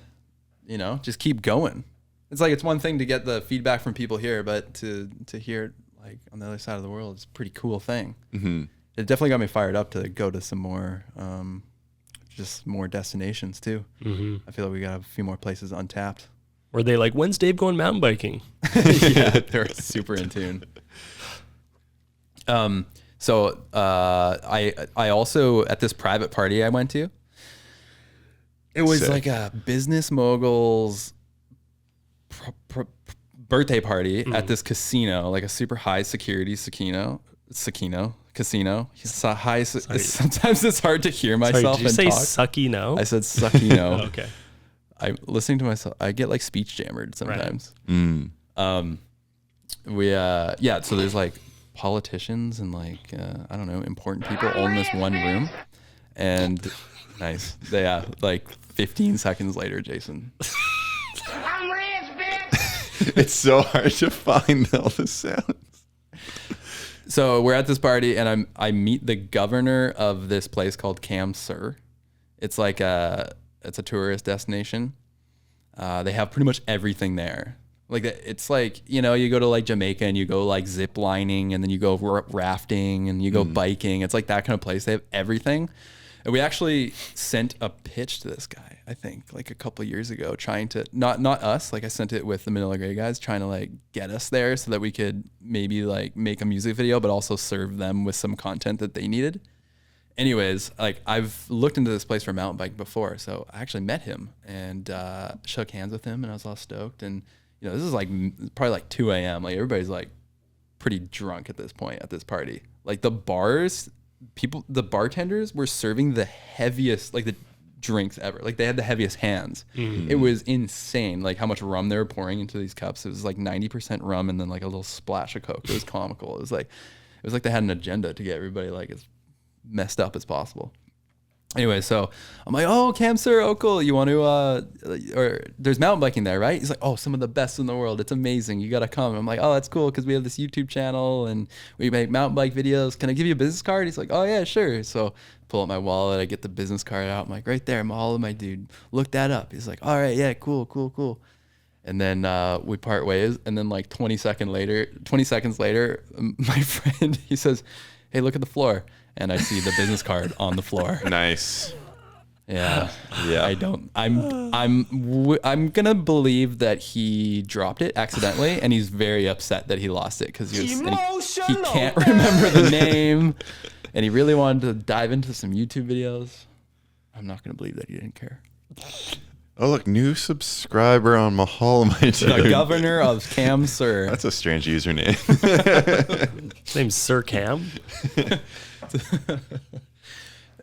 just keep going. It's like it's one thing to get the feedback from people here, but to hear it like on the other side of the world is a pretty cool thing. Mm-hmm. It definitely got me fired up to go to some more, just more destinations too. Mm-hmm. I feel like we got a few more places untapped. Were they like, when's Dave going mountain biking? Yeah, they're super in tune. So I also at this private party I went to, It was Sick. like a business mogul's birthday party at this casino, like a super high security casino. It's a high. Sometimes it's hard to hear Sorry, myself did you and say talk. sucky no? I said sucky no. Okay. I'm listening to myself. I get like speech jammered sometimes. Mm. So there's like politicians and like I don't know, important people all in this one room, and nice. Like 15 seconds later, Jason. I'm rich, bitch. It's so hard to find all the sounds. So we're at this party, and I meet the governor of this place called Cam Sur. It's like it's a tourist destination. They have pretty much everything there. Like it's like, you know, you go to like Jamaica and you go like zip lining, and then you go rafting and you go biking. It's like that kind of place. They have everything. And we actually sent a pitch to this guy, I think, like a couple of years ago, trying to not us. Like I sent it with the Manila Grey guys, trying to like get us there so that we could maybe like make a music video, but also serve them with some content that they needed. Anyways, like I've looked into this place for mountain bike before, so I actually met him and shook hands with him, and I was all stoked. And you know, this is like probably like 2 a.m. Like everybody's like pretty drunk at this point at this party. Like the bartenders were serving the heaviest, like the drinks ever. Like they had the heaviest hands. It was insane. Like how much rum they were pouring into these cups. It was like 90% rum and then like a little splash of Coke. It was comical. It was like they had an agenda to get everybody like as messed up as possible. Anyway, so I'm like, oh, Cam Sur, oh cool. You want to, or there's mountain biking there, right? He's like, oh, some of the best in the world. It's amazing. You got to come. I'm like, oh, that's cool because we have this YouTube channel and we make mountain bike videos. Can I give you a business card? He's like, oh yeah, sure. So pull out my wallet. I get the business card out. I'm like, right there. I'm all of my dude. Look that up. He's like, all right, yeah, cool. And then we part ways. And then like 20 seconds later, my friend, he says, hey, look at the floor. And I see the business card on the floor. Nice. Yeah. Yeah. I'm gonna believe that he dropped it accidentally, and he's very upset that he lost it because he can't remember the name, and he really wanted to dive into some YouTube videos. I'm not gonna believe that he didn't care. Oh, look, new subscriber on Mahal, my dude. The governor of Cam Sur. That's a strange username. His name's Sir Cam.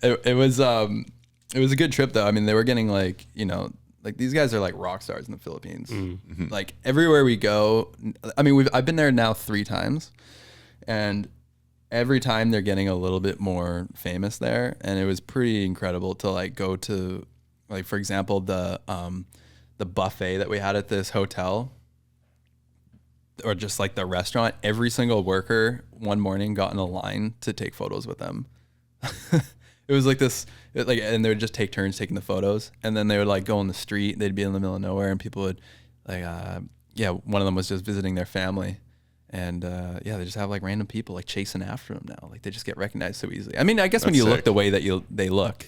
It was a good trip though. I mean, they were getting like, you know, like these guys are like rock stars in the Philippines. Mm-hmm. Like everywhere we go, I mean, I've been there now 3 times, and every time they're getting a little bit more famous there, and it was pretty incredible to like go to, like for example, the buffet that we had at this hotel, or just like the restaurant. Every single worker one morning got in a line to take photos with them. It was like this, like, and they would just take turns taking the photos, and then they would like go on the street. They'd be in the middle of nowhere, and people would like, one of them was just visiting their family, and they just have like random people like chasing after them now. Like they just get recognized so easily. I mean, I guess when you look the way that they look,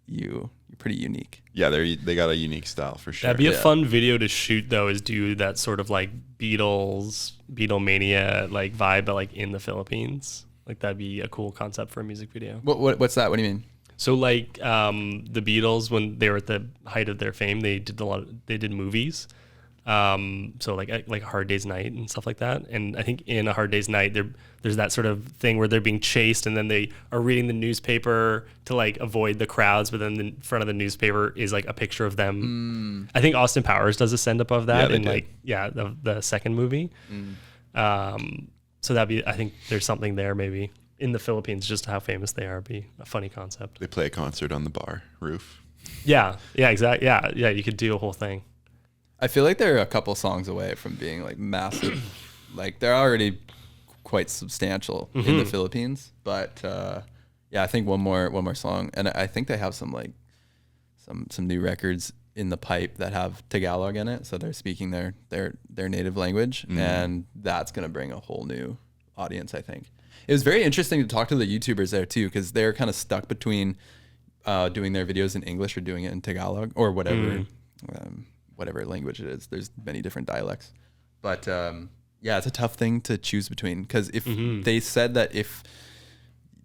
you're pretty unique. Yeah, they got a unique style for sure. That'd be a fun video to shoot though, is do that sort of like Beatlemania like vibe, but like in the Philippines. Like that'd be a cool concept for a music video. What's that? What do you mean? So like the Beatles, when they were at the height of their fame, they did movies. So like A Hard Day's Night and stuff like that. And I think in A Hard Day's Night, there's that sort of thing where they're being chased and then they are reading the newspaper to like avoid the crowds, but then the front of the newspaper is like a picture of them. I think Austin Powers does a send up of that the second movie. So that'd be, I think there's something there maybe in the Philippines, just how famous they are, be a funny concept. They play a concert on the bar roof. Yeah, exactly. Yeah, you could do a whole thing. I feel like they're a couple songs away from being like massive. Like they're already quite substantial in the Philippines, but I think one more song, and I think they have some like some new records in the pipe that have Tagalog in it, so they're speaking their native language, and that's gonna bring a whole new audience. I think it was very interesting to talk to the YouTubers there too, because they're kind of stuck between doing their videos in English or doing it in Tagalog or whatever. Whatever language it is. There's many different dialects, but it's a tough thing to choose between, because if they said that if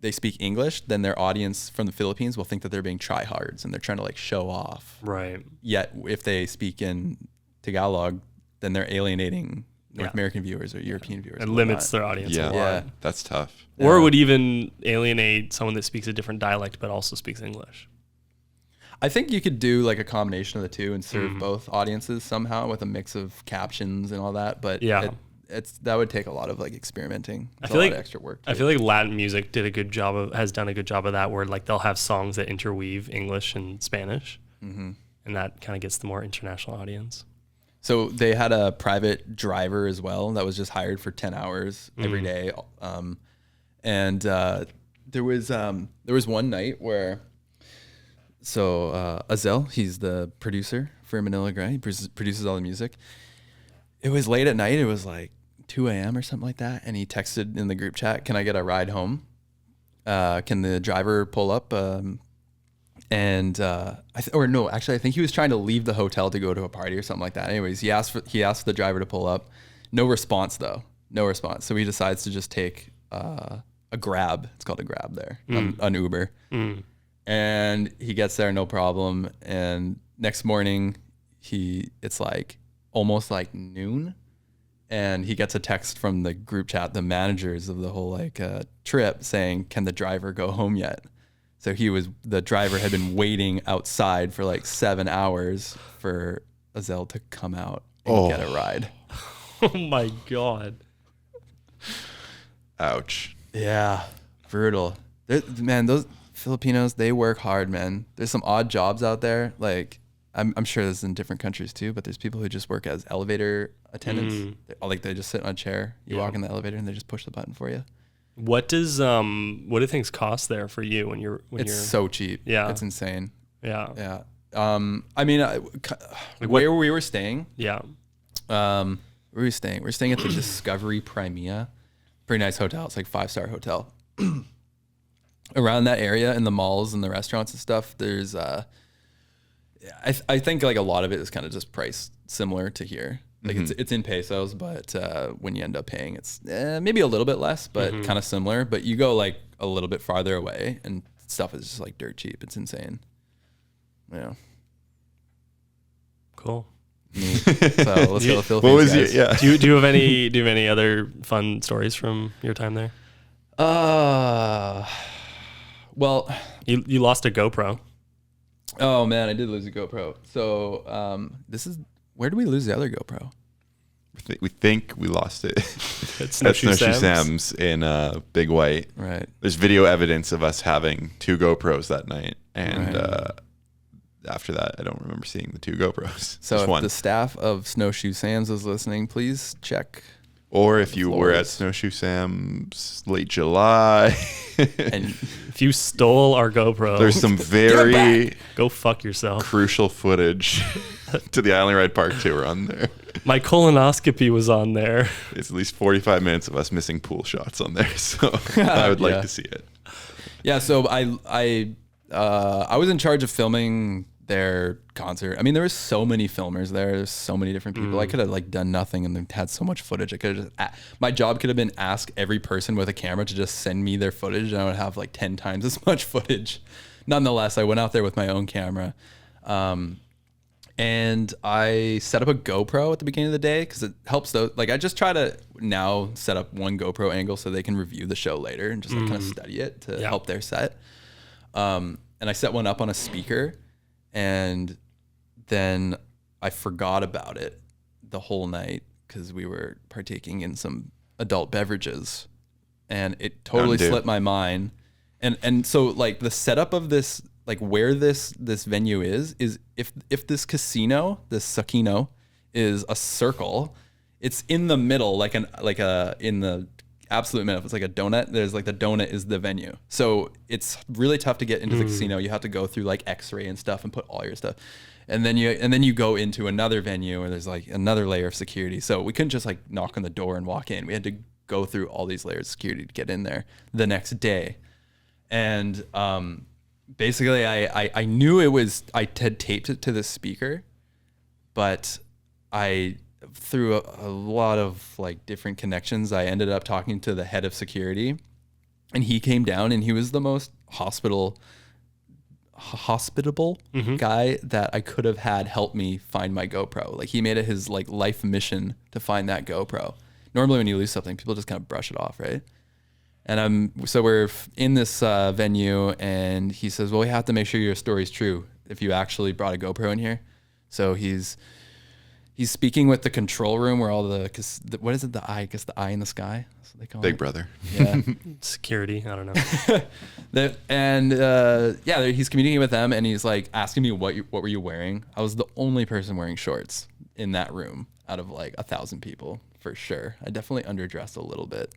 they speak English, then their audience from the Philippines will think that they're being tryhards and they're trying to like show off. Right. Yet if they speak in Tagalog, then they're alienating North American viewers or European viewers. It limits their audience a lot. Yeah. That's tough. Or it would even alienate someone that speaks a different dialect but also speaks English. I think you could do like a combination of the two and serve both audiences somehow with a mix of captions and all that. But that would take a lot of like experimenting. It's a lot of extra work. I feel like Latin music has done a good job of that, where like they'll have songs that interweave English and Spanish, and that kind of gets the more international audience. So they had a private driver as well that was just hired for 10 hours every day. And there was one night where, Azel, he's the producer for Manila Grind. He produces all the music. It was late at night. It was like 2 a.m. or something like that. And he texted in the group chat, "Can I get a ride home? Can the driver pull up?" I think he was trying to leave the hotel to go to a party or something like that. Anyways, he asked the driver to pull up. No response though. No response. So he decides to just take a Grab. It's called a Grab there, an Uber. And he gets there, no problem. And next morning, it's like almost like noon, and he gets a text from the group chat, the managers of the whole trip, saying, "Can the driver go home yet?" So the driver had been waiting outside for like 7 hours for Azel to come out and get a ride. Oh my God. Ouch. Yeah. Brutal. Man, those Filipinos, they work hard, man. There's some odd jobs out there. Like, I'm sure this is in different countries too, but there's people who just work as elevator attendants. They just sit on a chair. You walk in the elevator and they just push the button for you. What do things cost there for you when you're so cheap. Yeah. It's insane. Yeah. Yeah. I mean, where we were staying. Yeah. Where were we staying? We're staying at the Discovery Crimea. Pretty nice hotel. It's like 5-star hotel. Around that area in the malls and the restaurants and stuff, there's I think like a lot of it is kind of just priced similar to here. Like it's in pesos, but when you end up paying, it's maybe a little bit less, but kind of similar. But you go like a little bit farther away, and stuff is just like dirt cheap. It's insane. Yeah. Cool. So let's go to the Philippines. What was guys. your, yeah. Do you have any other fun stories from your time there? Well, you lost a GoPro. Oh man, I did lose a GoPro. So where did we lose the other GoPro? We think we lost it At Snowshoe Sam's in Big White. Right. There's video evidence of us having 2 GoPros that night, and after that, I don't remember seeing the 2 GoPros. So Just if one. the staff of Snowshoe Sam's is listening, please check. Or if you were at Snowshoe Sam's late July, And If you stole our GoPro, there's some very go fuck yourself. crucial footage to the Island Ride Park tour on there. My colonoscopy was on there. It's at least 45 minutes of us missing pool shots on there, so I would like Yeah. to see it. yeah, so I was in charge of filming their concert. I mean, there was so many filmers there. There's so many different people. I could have like done nothing and had so much footage. I could have just my job could have been ask every person with a camera to just send me their footage, and I would have like 10 times as much footage. Nonetheless, I went out there with my own camera. And I set up a GoPro at the beginning of the day because it helps those. Like I just try to now set up one GoPro angle so they can review the show later and just like kind of study it to help their set. And I set one up on a speaker, and then I forgot about it the whole night because we were partaking in some adult beverages, and it totally slipped my mind. And so like the setup of this, like where this venue is if this casino, this Sakino, is a circle, it's in the middle, in the absolute middle. It's like a donut. There's like the donut is the venue. So it's really tough to get into the casino. You have to go through like X-ray and stuff and put all your stuff. And then you go into another venue where there's like another layer of security. So we couldn't just like knock on the door and walk in. We had to go through all these layers of security to get in there the next day. And basically I knew I had taped it to the speaker, but through a lot of like different connections, I ended up talking to the head of security, And he came down and he was the most hospitable guy that I could have had help me find my GoPro. Like he made it his like life mission to find that GoPro. Normally when you lose something, people just kind of brush it off, right? And so we're in this venue and he says, well, we have to make sure your story's true if you actually brought a GoPro in here. So he's speaking with the control room where all what is it? The eye in the sky. That's what they call Big it. Brother. Yeah. Security. I don't know. He's communicating with them and he's like asking me what were you wearing? I was the only person wearing shorts in that room out of like 1,000 people for sure. I definitely underdressed a little bit.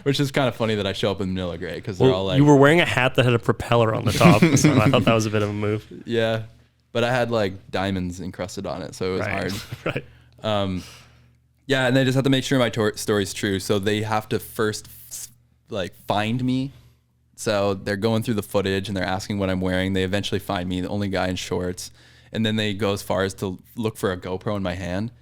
Which is kind of funny that I show up in Manila Gray because they're all like, you were wearing a hat that had a propeller on the top, so I thought that was a bit of a move. yeah, but I had like diamonds encrusted on it, so it was hard. Right. Yeah, and they just have to make sure my story's true, so they have to first like find me. So they're going through the footage and they're asking what I'm wearing. They eventually find me, the only guy in shorts, and then they go as far as to look for a GoPro in my hand.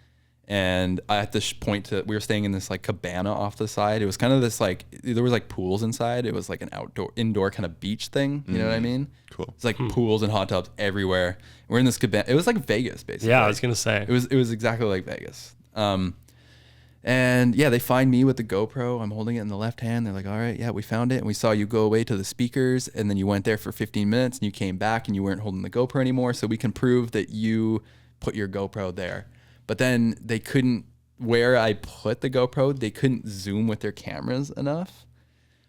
And I had to point to, we were staying in this like cabana off the side. It was kind of this like, there was like pools inside. It was like an indoor kind of beach thing. You know what I mean? Cool. It's like pools and hot tubs everywhere. We're in this cabana. It was like Vegas, basically. Yeah, I was going to say. It was exactly like Vegas. And yeah, they find me with the GoPro. I'm holding it in the left hand. They're like, all right, yeah, we found it. And we saw you go away to the speakers. And then you went there for 15 minutes and you came back and you weren't holding the GoPro anymore. So we can prove that you put your GoPro there. But then they couldn't, where I put the GoPro, they couldn't zoom with their cameras enough.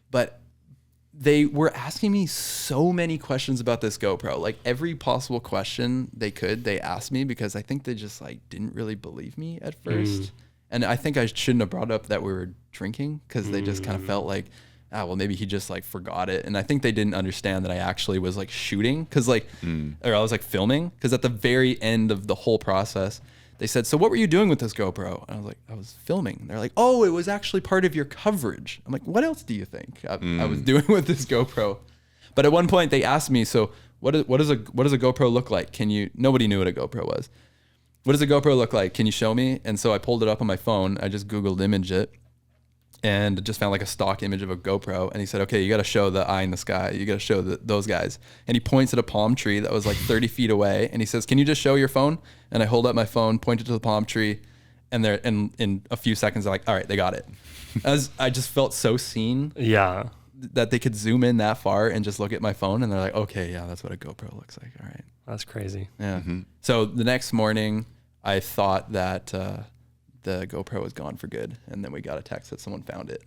But they were asking me so many questions about this GoPro. Like every possible question they asked me because I think they just like didn't really believe me at first. And I think I shouldn't have brought up that we were drinking because they just kind of felt like, well, maybe he just like forgot it. And I think they didn't understand that I actually was like shooting because like, or I was like filming because at the very end of the whole process, they said, so what were you doing with this GoPro? And I was like, I was filming. They're like, oh, it was actually part of your coverage. I'm like, what else do you think I was doing with this GoPro? But at one point they asked me, so what does a GoPro look like? Nobody knew what a GoPro was. What does a GoPro look like? Can you show me? And so I pulled it up on my phone. I just Googled image it and just found like a stock image of a GoPro. And he said, okay, you got to show the eye in the sky. You got to show those guys. And he points at a palm tree that was like 30 feet away. And he says, can you just show your phone? And I hold up my phone, pointed to the palm tree. And in a few seconds, they're like, all right, they got it. I just felt so seen. Yeah. That they could zoom in that far and just look at my phone. And they're like, okay, yeah, that's what a GoPro looks like. All right. That's crazy. Yeah. So the next morning, I thought that the GoPro was gone for good. And then we got a text that someone found it.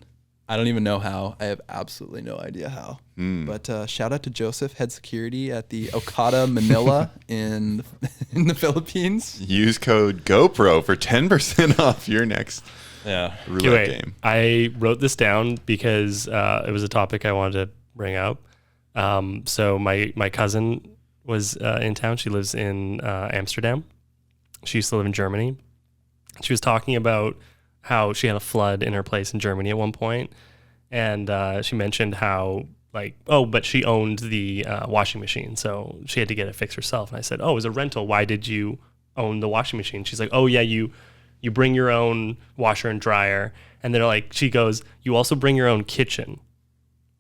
I don't even know how. I have absolutely no idea how. But shout out to Joseph, head security at the Okada Manila in the Philippines. Use code GoPro for 10% off your next roulette game. I wrote this down because it was a topic I wanted to bring up. So my cousin was in town. She lives in Amsterdam. She used to live in Germany. She was talking about how she had a flood in her place in Germany at one point. And she mentioned how but she owned the washing machine. So she had to get it fixed herself. And I said, oh, it was a rental. Why did you own the washing machine? She's like, oh yeah, you bring your own washer and dryer. And they're like, she goes, you also bring your own kitchen.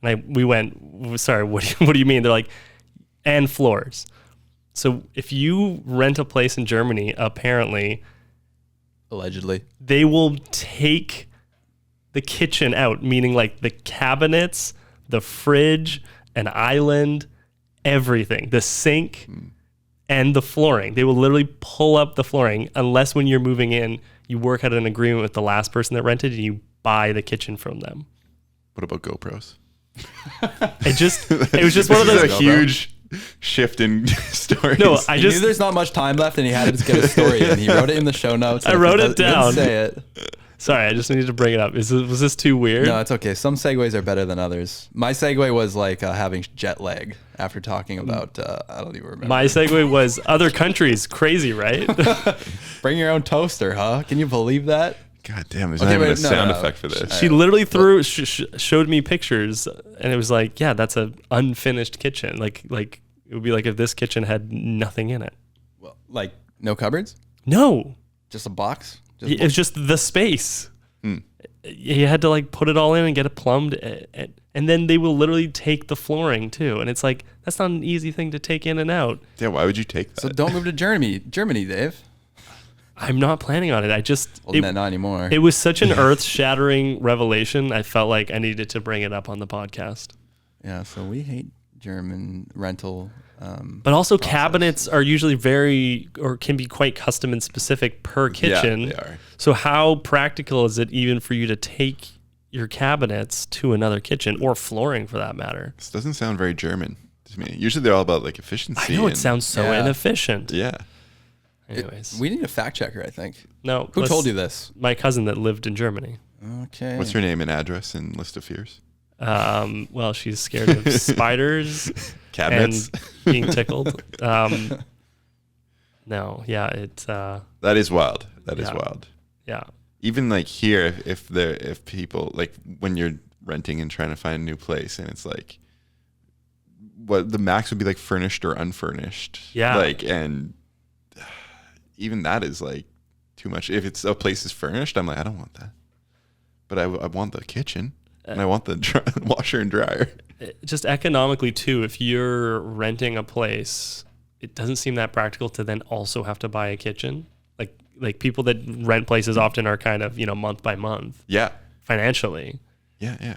And we went, sorry, what do you mean? They're like, and floors. So if you rent a place in Germany, apparently, allegedly, they will take the kitchen out, meaning like the cabinets, the fridge, an island, everything, the sink, and the flooring. They will literally pull up the flooring unless when you're moving in, you work out an agreement with the last person that rented and you buy the kitchen from them. What about GoPros? It was just one of those a huge shift in stories. No, I knew there's not much time left, and he had to get a story in. He wrote it in the show notes. I wrote it down. Say it. Sorry, I just needed to bring it up. Was this too weird? No, it's okay. Some segues are better than others. My segue was like having jet lag after talking about, I don't even remember. My segue was other countries. Crazy, right? Bring your own toaster, huh? Can you believe that? God damn, there's not even a sound effect for this. She literally showed me pictures, and it was like, yeah, that's an unfinished kitchen. Like it would be like if this kitchen had nothing in it. Well, like no cupboards? No. Just a box? It's just the space. You had to like put it all in and get it plumbed, and then they will literally take the flooring too. And it's like that's not an easy thing to take in and out. Yeah, why would you take that? So don't move to Germany, Dave. I'm not planning on it. Not anymore. It was such an earth-shattering revelation. I felt like I needed to bring it up on the podcast. Yeah, so we hate German rental. But also cabinets are usually can be quite custom and specific per kitchen. Yeah, they are. So how practical is it even for you to take your cabinets to another kitchen or flooring for that matter? This doesn't sound very German to me. Usually they're all about like efficiency. I know it sounds so inefficient. Yeah. Anyways. We need a fact checker, I think. No. Who told you this? My cousin that lived in Germany. Okay. What's her name and address and list of fears? Well, she's scared of spiders. Cabinets. And being tickled. No, yeah, it's That is wild. That is wild. Yeah. Even like here, if people like when you're renting and trying to find a new place, and it's like, what the max would be like furnished or unfurnished. Yeah. Like, and even that is like too much. If it's a place is furnished, I'm like, I don't want that. But I want the kitchen and I want the washer and dryer. Just economically too, if you're renting a place, it doesn't seem that practical to then also have to buy a kitchen. Like people that rent places often are kind of, month by month. Yeah. Financially. Yeah.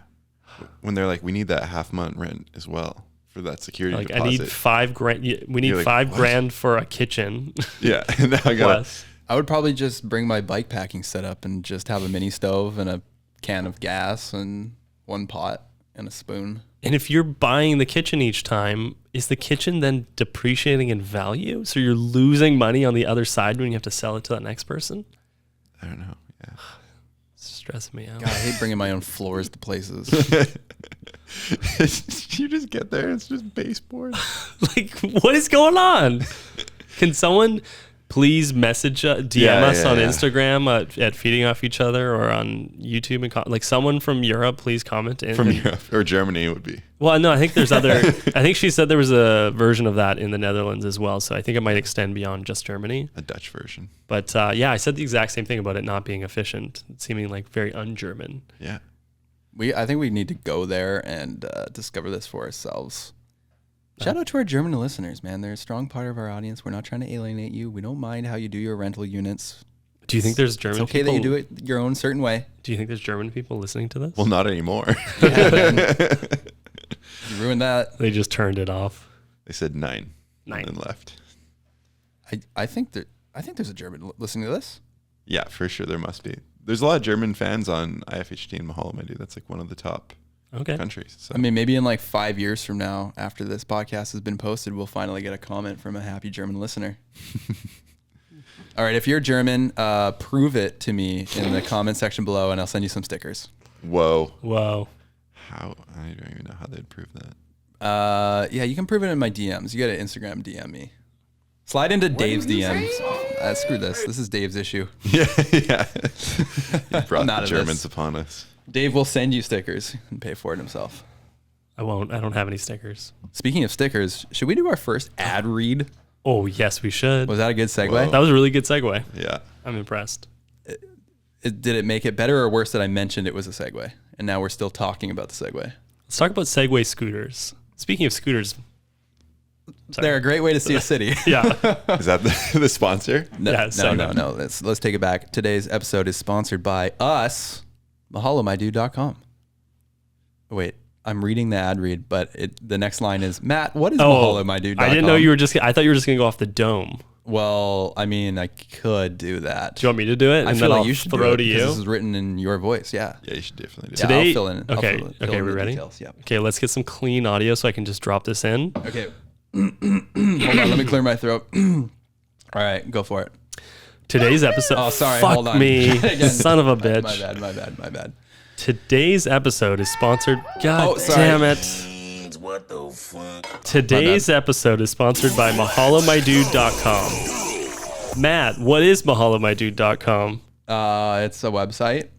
When they're like, we need that half month rent as well for that security Like deposit. I need $5,000. We need like, $5,000 for a kitchen. Yeah. And now I got I would probably just bring my bike packing setup and just have a mini stove and a can of gas and one pot and a spoon. And if you're buying the kitchen each time, is the kitchen then depreciating in value? So you're losing money on the other side when you have to sell it to that next person? I don't know. Yeah. It's stressing me out. God, I hate bringing my own floors to places. You just get there, it's just baseboard. Like, what is going on? Can someone please message, DM us on Instagram at Feeding Off Each Other or on YouTube and like someone from Europe, please comment. From Europe or Germany would be. Well, no, I think there's other. I think she said there was a version of that in the Netherlands as well. So I think it might extend beyond just Germany. A Dutch version. But yeah, I said the exact same thing about it not being efficient, seeming like very un-German. Yeah. I think we need to go there and discover this for ourselves. Shout out to our German listeners, man. They're a strong part of our audience. We're not trying to alienate you. We don't mind how you do your rental units. Do you think there's German It's okay people? that you do it your own certain way. Do you think there's German people listening to this? Well, not anymore. You ruined that. They just turned it off. They said 9. 9. And then left. I think there's a German listening to this. Yeah, for sure there must be. There's a lot of German fans on IFHT and Mahalo, my dude. That's like one of the top countries. So. I mean, maybe in like 5 years from now, after this podcast has been posted, we'll finally get a comment from a happy German listener. All right, if you're German, prove it to me in the comment section below, and I'll send you some stickers. Whoa. How? I don't even know how they'd prove that. Yeah, you can prove it in my DMs. You got to Instagram DM me. Slide into Dave's DMs. Screw this. This is Dave's issue. Yeah. He brought I'm out the of Germans this. upon us. Dave will send you stickers and pay for it himself. I won't. I don't have any stickers. Speaking of stickers, should we do our first ad read? Oh, yes, we should. Was that a good segue? Whoa. That was a really good segue. Yeah. I'm impressed. Did it make it better or worse that I mentioned it was a segue? And now we're still talking about the segue. Let's talk about Segway scooters. Speaking of scooters. They're a great way to see a city. Yeah. Is that the sponsor? No. Let's take it back. Today's episode is sponsored by us, mahalomydude.com. Wait, I'm reading the ad read, but the next line is, Matt, what is mahalomydude.com? I didn't know you were I thought you were just going to go off the dome. Well, I mean, I could do that. Do you want me to do it? I And feel then like I'll you should throw do to it because you. this is written in your voice. Yeah. Yeah, you should definitely do Yeah, that. Today, I'll fill in. Okay, fill in we the ready? details. Yep. Okay, let's get some clean audio so I can just drop this in. Okay. Hold on, let me clear my throat. All right, go for it. Today's episode. Oh, sorry, Fuck hold on. me, Again. son of a bitch. My bad. Today's episode is sponsored. God Oh, sorry. damn it. Today's episode is sponsored by mahalomydude.com. Matt, what is mahalomydude.com? It's a website.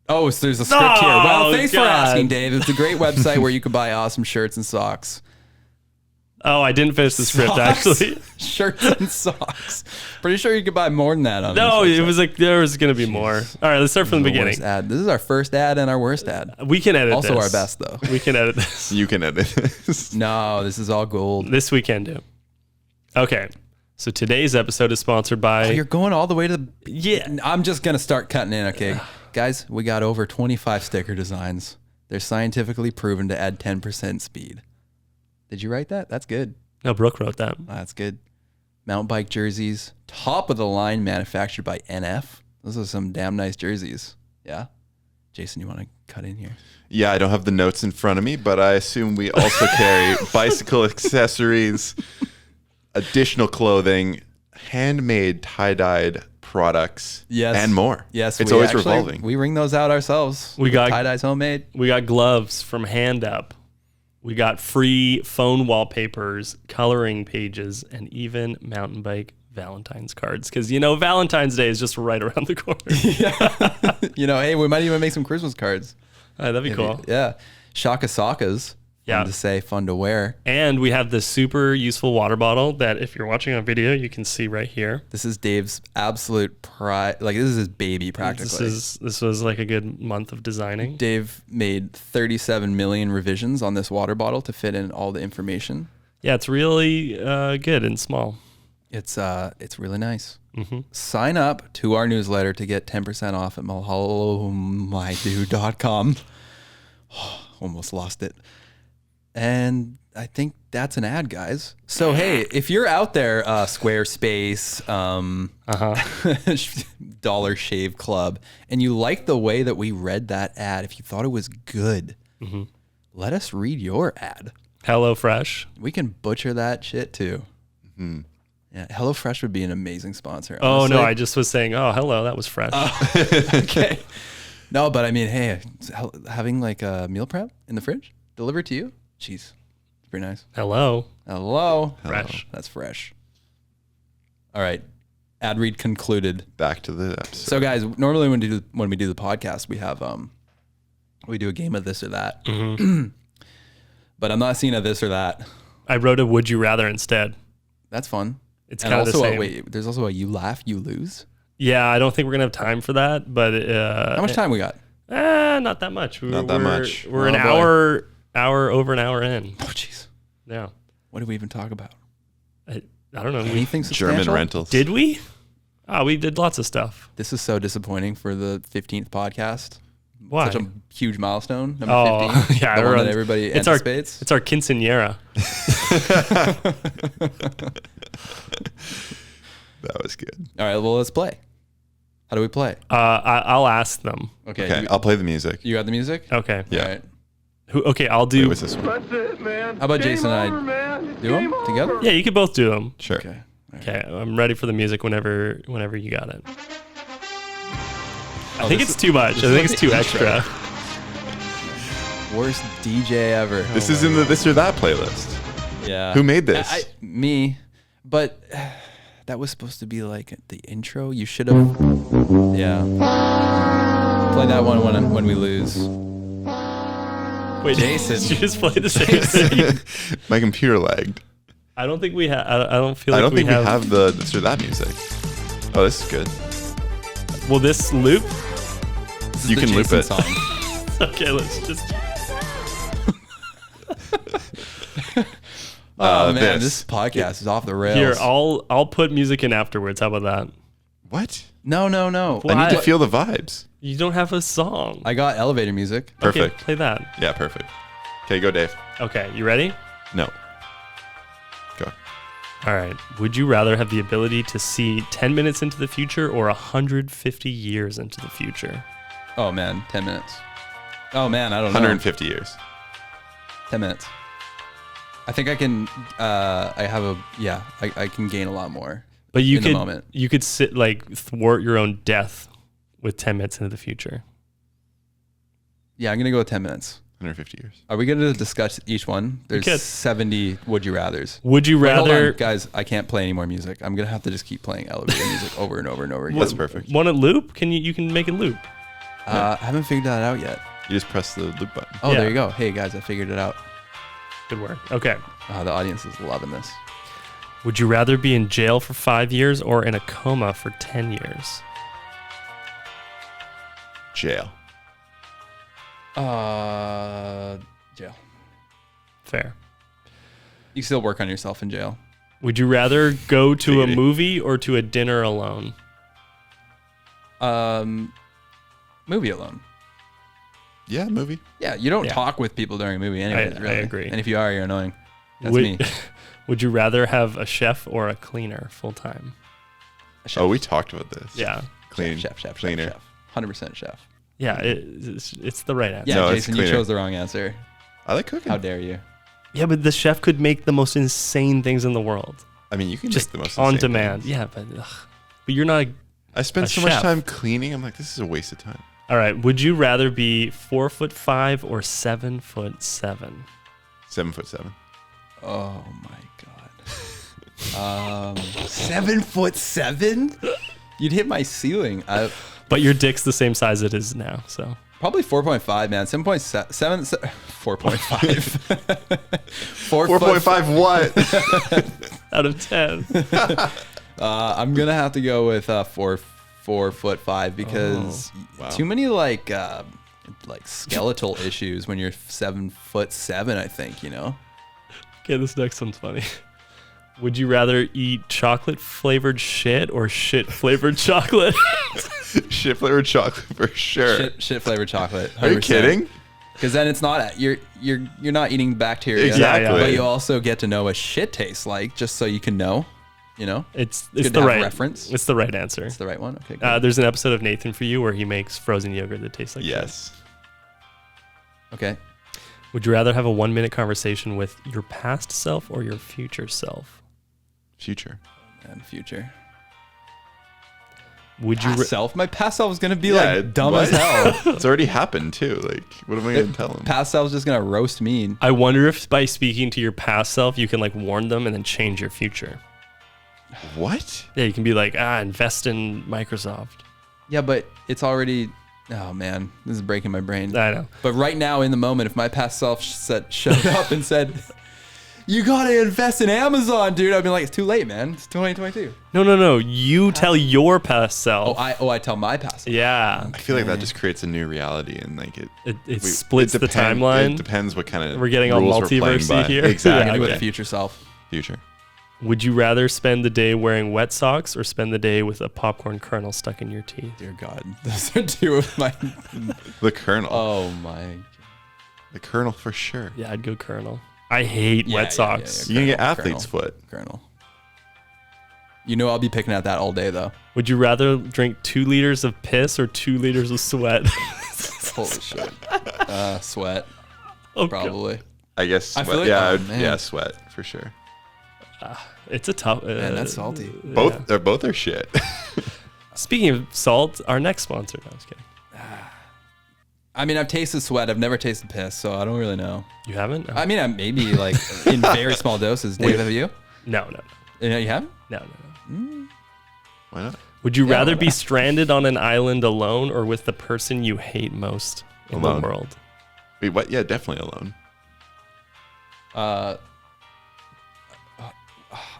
Oh, so there's a script here. Well, thanks for God. asking, Dave. It's a great website where you can buy awesome shirts and socks. Oh, I didn't finish the script Socks, actually. shirts and socks. Pretty sure you could buy more than that on No, this it was like there was gonna be more. All right, let's start from the beginning. Worst ad. This is our first ad and our worst ad. We can edit Also this. our best though. We can edit this. You can edit this. No, this is all gold. This we can do. Okay, so today's episode is sponsored by. Oh, you're going all the way to the. Yeah. I'm just gonna start cutting in. Okay, guys, we got over 25 sticker designs. They're scientifically proven to add 10% speed. Did you write that? That's good. No, Brooke wrote that. That's good. Mountain bike jerseys, top of the line, manufactured by NF. Those are some damn nice jerseys. Yeah. Jason, you want to cut in here? Yeah, I don't have the notes in front of me, but I assume we also carry bicycle accessories, additional clothing, handmade tie-dyed products, Yes. and more. Yes, it's we always actually- revolving. We ring those out ourselves. We got- tie-dyes homemade. We got gloves from Hand Up. We got free phone wallpapers, coloring pages, and even mountain bike Valentine's cards. Because, Valentine's Day is just right around the corner. Hey, we might even make some Christmas cards. That'd be cool. Yeah. Shaka Sakas. Yeah. Fun to say, fun to wear. And we have this super useful water bottle that if you're watching on video, you can see right here. This is Dave's absolute pride. Like, this is his baby practically. This was like a good month of designing. Dave made 37 million revisions on this water bottle to fit in all the information. Yeah, it's really good and small. It's really nice. Mm-hmm. Sign up to our newsletter to get 10% off at mulhallomydo.com. Almost lost it. And I think that's an ad, guys. So, hey, if you're out there, Squarespace, Dollar Shave Club, and you like the way that we read that ad, if you thought it was good, let us read your ad. HelloFresh. We can butcher that shit too. Mm-hmm. Yeah, HelloFresh would be an amazing sponsor. Oh, honestly. no, I just was saying, oh, hello, that was fresh. Okay. No, but I mean, hey, having like a meal prep in the fridge delivered to you, jeez, it's pretty nice. Hello. Fresh. That's fresh. All right. Ad read concluded. Back to the episode. So, guys, normally when we do the podcast, we have we do a game of this or that. Mm-hmm. But I'm not seeing a this or that. I wrote a would you rather instead. That's fun. It's And kind of the also, same. there's also a you laugh, you lose. Yeah, I don't think we're going to have time for that, but... How much time we got? Not that much. Not that much. We're an boy. over an hour in. Oh, jeez. Yeah. What did we even talk about? I don't know. Anything German substantial? rentals. Did we? Oh, we did lots of stuff. This is so disappointing for the 15th podcast. Why? Such a huge milestone. Number Oh, 15. yeah. The one everyone's- that everybody it's anticipates. It's our quinceañera. That was good. All right, well, let's play. How do we play? I'll ask them. Okay, I'll play the music. You got the music? Okay. Yeah. All right. Okay, I'll Wait, do... what's this one? That's it, man. How about Jason and I Over, man. do them together? Yeah, you could both do them. Sure. Okay. All right. Okay, I'm ready for the music whenever you got it. I Oh, think this it's too much. I is think like it's the too intro. extra. Worst DJ ever. This is in the this or that playlist. Yeah. Who made this? Me. But that was supposed to be like the intro. You should have. Yeah. Play that one when we lose. Wait, Jason. did you just play the same thing? My computer lagged. I don't think we have. I don't feel like I don't think we have. have the this or that music. Oh, this is good. Will this loop? This is You the can loop Jason it. Song. Okay, let's just. Oh man, this. this podcast is off the rails. Here, I'll put music in afterwards. How about that? What? No. I need to feel the vibes. You don't have a song. I got elevator music. Perfect. Okay, play that. Yeah, perfect. Okay, go, Dave. Okay, you ready? No. Go. All right. Would you rather have the ability to see 10 minutes into the future or 150 years into the future? Oh man, 10 minutes. Oh man, I don't know. 150 years. 10 minutes. I think I can. I can gain a lot more. But you in the could moment. you could sit like thwart your own death with 10 minutes into the future. Yeah, I'm gonna go with 10 minutes. 150 years. Are we gonna discuss each one? could. There's 70 would you rathers. Would you Wait, hold rather on, guys? I can't play any more music. I'm gonna have to just keep playing elevator music over and over and over again. That's perfect. want it loop? You can make it loop. I haven't figured that out yet. You just press the loop button. Oh, Yeah. there you go. Hey guys, I figured it out. Good work. Okay. Oh, the audience is loving this. Would you rather be in jail for 5 years or in a coma for 10 years? Jail. Jail. Fair. You still work on yourself in jail. Would you rather go to a Diggity. movie or to a dinner alone? Movie alone. Yeah, movie. Yeah, you don't Yeah. talk with people during a movie anyways, I really. agree. And if you are, you're annoying. That's would, me. Would you rather have a chef or a cleaner full time? Chef. Oh, we talked about this. Yeah. Clean. Chef. Cleaner. 100% chef. Yeah, it's the right answer. Yeah, No, it's Jason, you cleaner. chose the wrong answer. I like cooking. How dare you? Yeah, but the chef could make the most insane things in the world. I mean, you can Just make the most on insane demand. things. Yeah, but you're not. I spent A so much chef. time cleaning. I'm like, this is a waste of time. All right. Would you rather be 4'5" or 7'7"? 7'7". Oh my god. 7'7"? You'd hit my ceiling. But your dick's the same size it is now, so Probably 4.5, man. 7.7. 4.5. 4.5 what? out of 10. I'm gonna have to go with 4'5" because wow. too many like skeletal issues when you're 7'7". I think Okay, this next one's funny. Would you rather eat chocolate flavored shit or shit flavored chocolate? Shit flavored chocolate for sure. shit flavored chocolate. Are you kidding? Because then it's not you're not eating bacteria. Exactly. But you also get to know what shit tastes like, just so you can know. It's Good to the have right reference. It's the right answer. It's the right one. Okay. Good. There's an episode of Nathan for You where he makes frozen yogurt that tastes like shit. Yes. Okay. Would you rather have a 1-minute conversation with your past self or your future self? Future. And future. Would you? My past self is gonna be Yeah, like dumb what? as hell. It's already happened too. Like, what am I gonna tell him? Past self's just gonna roast me. I wonder if by speaking to your past self, you can like warn them and then change your future. What? Yeah, you can be like, invest in Microsoft. Yeah, but it's already. Oh man, this is breaking my brain. I know. But right now, in the moment, if my past self showed up and said, "You gotta invest in Amazon, dude," I'd be like, "It's too late, man. It's 2022." No. You tell your past self. I tell my past self. Yeah. I feel like that just creates a new reality, and like It splits the timeline. It depends what kind of We're getting all rules we're playing multiversey by. here. Exactly. Yeah, With okay. the future self. Future. Would you rather spend the day wearing wet socks or spend the day with a popcorn kernel stuck in your teeth? Dear God, those are two of my. The Colonel. Oh my. The Colonel for sure. Yeah, I'd go kernel. I hate wet socks. You can get Colonel, athlete's foot. Colonel. I'll be picking at that all day though. Would you rather drink 2 liters of piss or 2 liters of sweat? Holy shit. Sweat, Oh, God. probably. I guess. I Sweat. feel like- yeah, oh, I'd- man. yeah, sweat for sure. It's a tough. Man, that's salty. Both. They're both are shit. Speaking of salt, our next sponsor. No, I was kidding. I mean, I've tasted sweat. I've never tasted piss, so I don't really know. You haven't? No. I mean, I maybe like in very small doses. Dave, have you? No. You haven't? No. Why not? Would you Yeah, rather why be not? stranded on an island alone or with the person you hate most in Alone. the world? Wait, what? Yeah, definitely alone.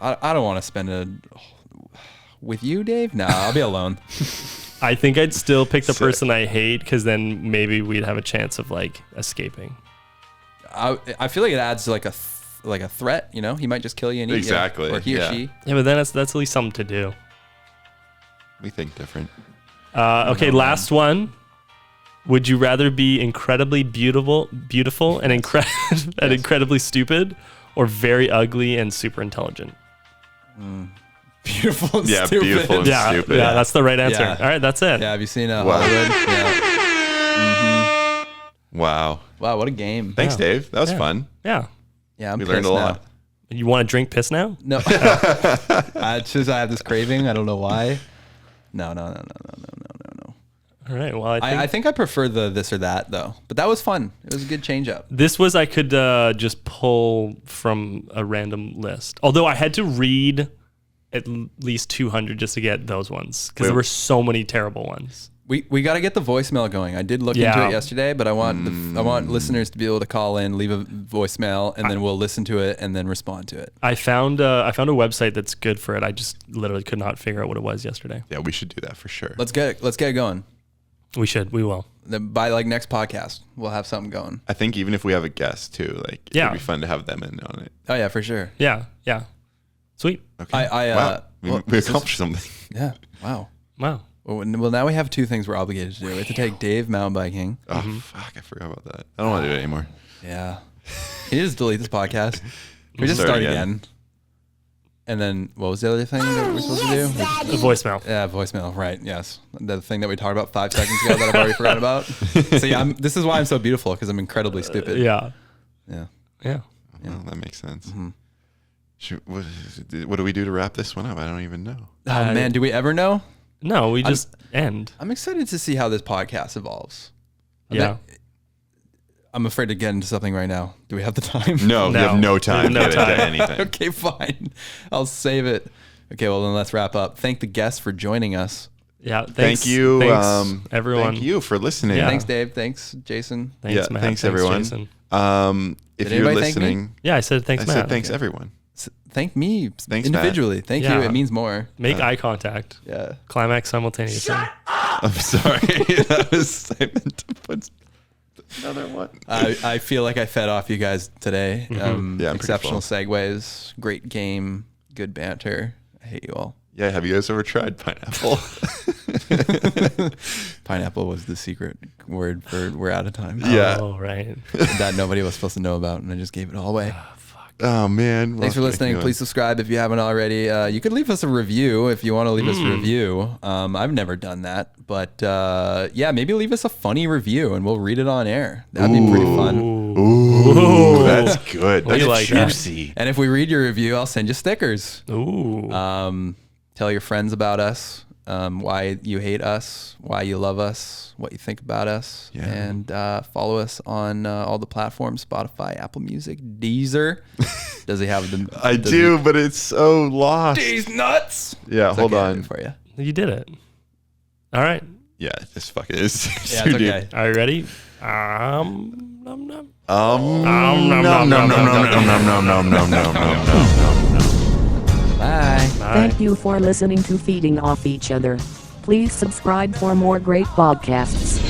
I don't want to spend a with you, Dave. No, I'll be alone. I think I'd still pick the Sick. person I hate because then maybe we'd have a chance of like escaping. I feel like it adds like a threat. He might just kill you and eat Exactly, you, or he or yeah. she. Yeah, but then that's at least something to do. We think different. Okay, last one. Would you rather be incredibly beautiful and incredibly stupid, or very ugly and super intelligent? Beautiful and Yeah, stupid. beautiful and Yeah, stupid. yeah, that's the right answer. Yeah. All right, that's it. Yeah, have you seen Wow. Hollywood? Yeah. Wow. Wow, what a game. Thanks, Yeah. Dave. That was Yeah. fun. Yeah. Yeah, I'm We learned a pissed lot. You want to drink piss now? No. I have this craving. I don't know why. No. All right. Well, I think I prefer the this or that though. But that was fun. It was a good change up. this was I could just pull from a random list. Although I had to read at least 200 just to get those ones because there Wait. were so many terrible ones. We got to get the voicemail going. I did look into it yesterday, but I want I want listeners to be able to call in, leave a voicemail, and then we'll listen to it and then respond to it. I found a website that's good for it. I just literally could not figure out what it was yesterday. Yeah, we should do that for sure. Let's get it going. We should. We will. Then by like next podcast, we'll have something going. I think even if we have a guest too, like it'd be fun to have them in on it. Oh yeah, for sure. Yeah. Sweet. Okay. Wow. We accomplished something. Yeah. Wow. Well, now we have two things we're obligated to do. We have to take Dave mountain biking. Oh fuck! I forgot about that. I don't want to do it anymore. Yeah. Can you just delete this podcast? We just Start start again. And then what was the other thing that we're supposed to do? a voicemail. Yeah, voicemail. Right. Yes. The thing that we talked about 5 seconds ago that I've already forgotten about. So yeah, this is why I'm so beautiful, because I'm incredibly stupid. Yeah. Well, that makes sense. What do we do to wrap this one up? I don't even know. Oh man, do we ever know? No, we just end. I'm excited to see how this podcast evolves. I'm afraid to get into something right now. Do we have the time? No, we have no time. No to time. get into anything. Okay, fine. I'll save it. Okay, well then let's wrap up. Thank the guests for joining us. Yeah. Thanks, Thank you, Thanks, everyone. Thank you for listening. Yeah. Thanks, Dave. Thanks, Jason. Thanks, Matt. Thanks everyone. Jason. If Did you're anybody thank me? listening, Yeah, I said thanks, I Matt. said thanks everyone. Thank me Thanks, individually. Matt. Thank Yeah. you. It means more. Make eye contact. Yeah. Climax simultaneously. I'm sorry. That was I meant to put another one. I feel like I fed off you guys today. Yeah, I'm pretty Exceptional full. segues, great game, good banter. I hate you all. Yeah, have you guys ever tried pineapple? Pineapple was the secret word for we're out of time. Yeah. Oh, right. That nobody was supposed to know about, and I just gave it all away. Oh man. Thanks for listening. Please subscribe if you haven't already. You could leave us a review if you want to leave us a review. I've never done that, but yeah, maybe leave us a funny review and we'll read it on air. That'd be pretty fun. Ooh, that's good. We That's like that. juicy. And if we read your review, I'll send you stickers. Ooh. Tell your friends about us, why you hate us, why you love us, what you think about us, and follow us on all the platforms: Spotify, Apple Music, Deezer. Does he have them? I do, but it's so lost. These nuts. Yeah, It's hold okay, I'll do on. it for you. You did it. All right. Yeah, this fucking is. Yeah, it's okay. Are you ready? Nom nom nom nom nom nom nom nom nom. Bye. Thank you for listening to Feeding Off Each Other. Please subscribe for more great podcasts.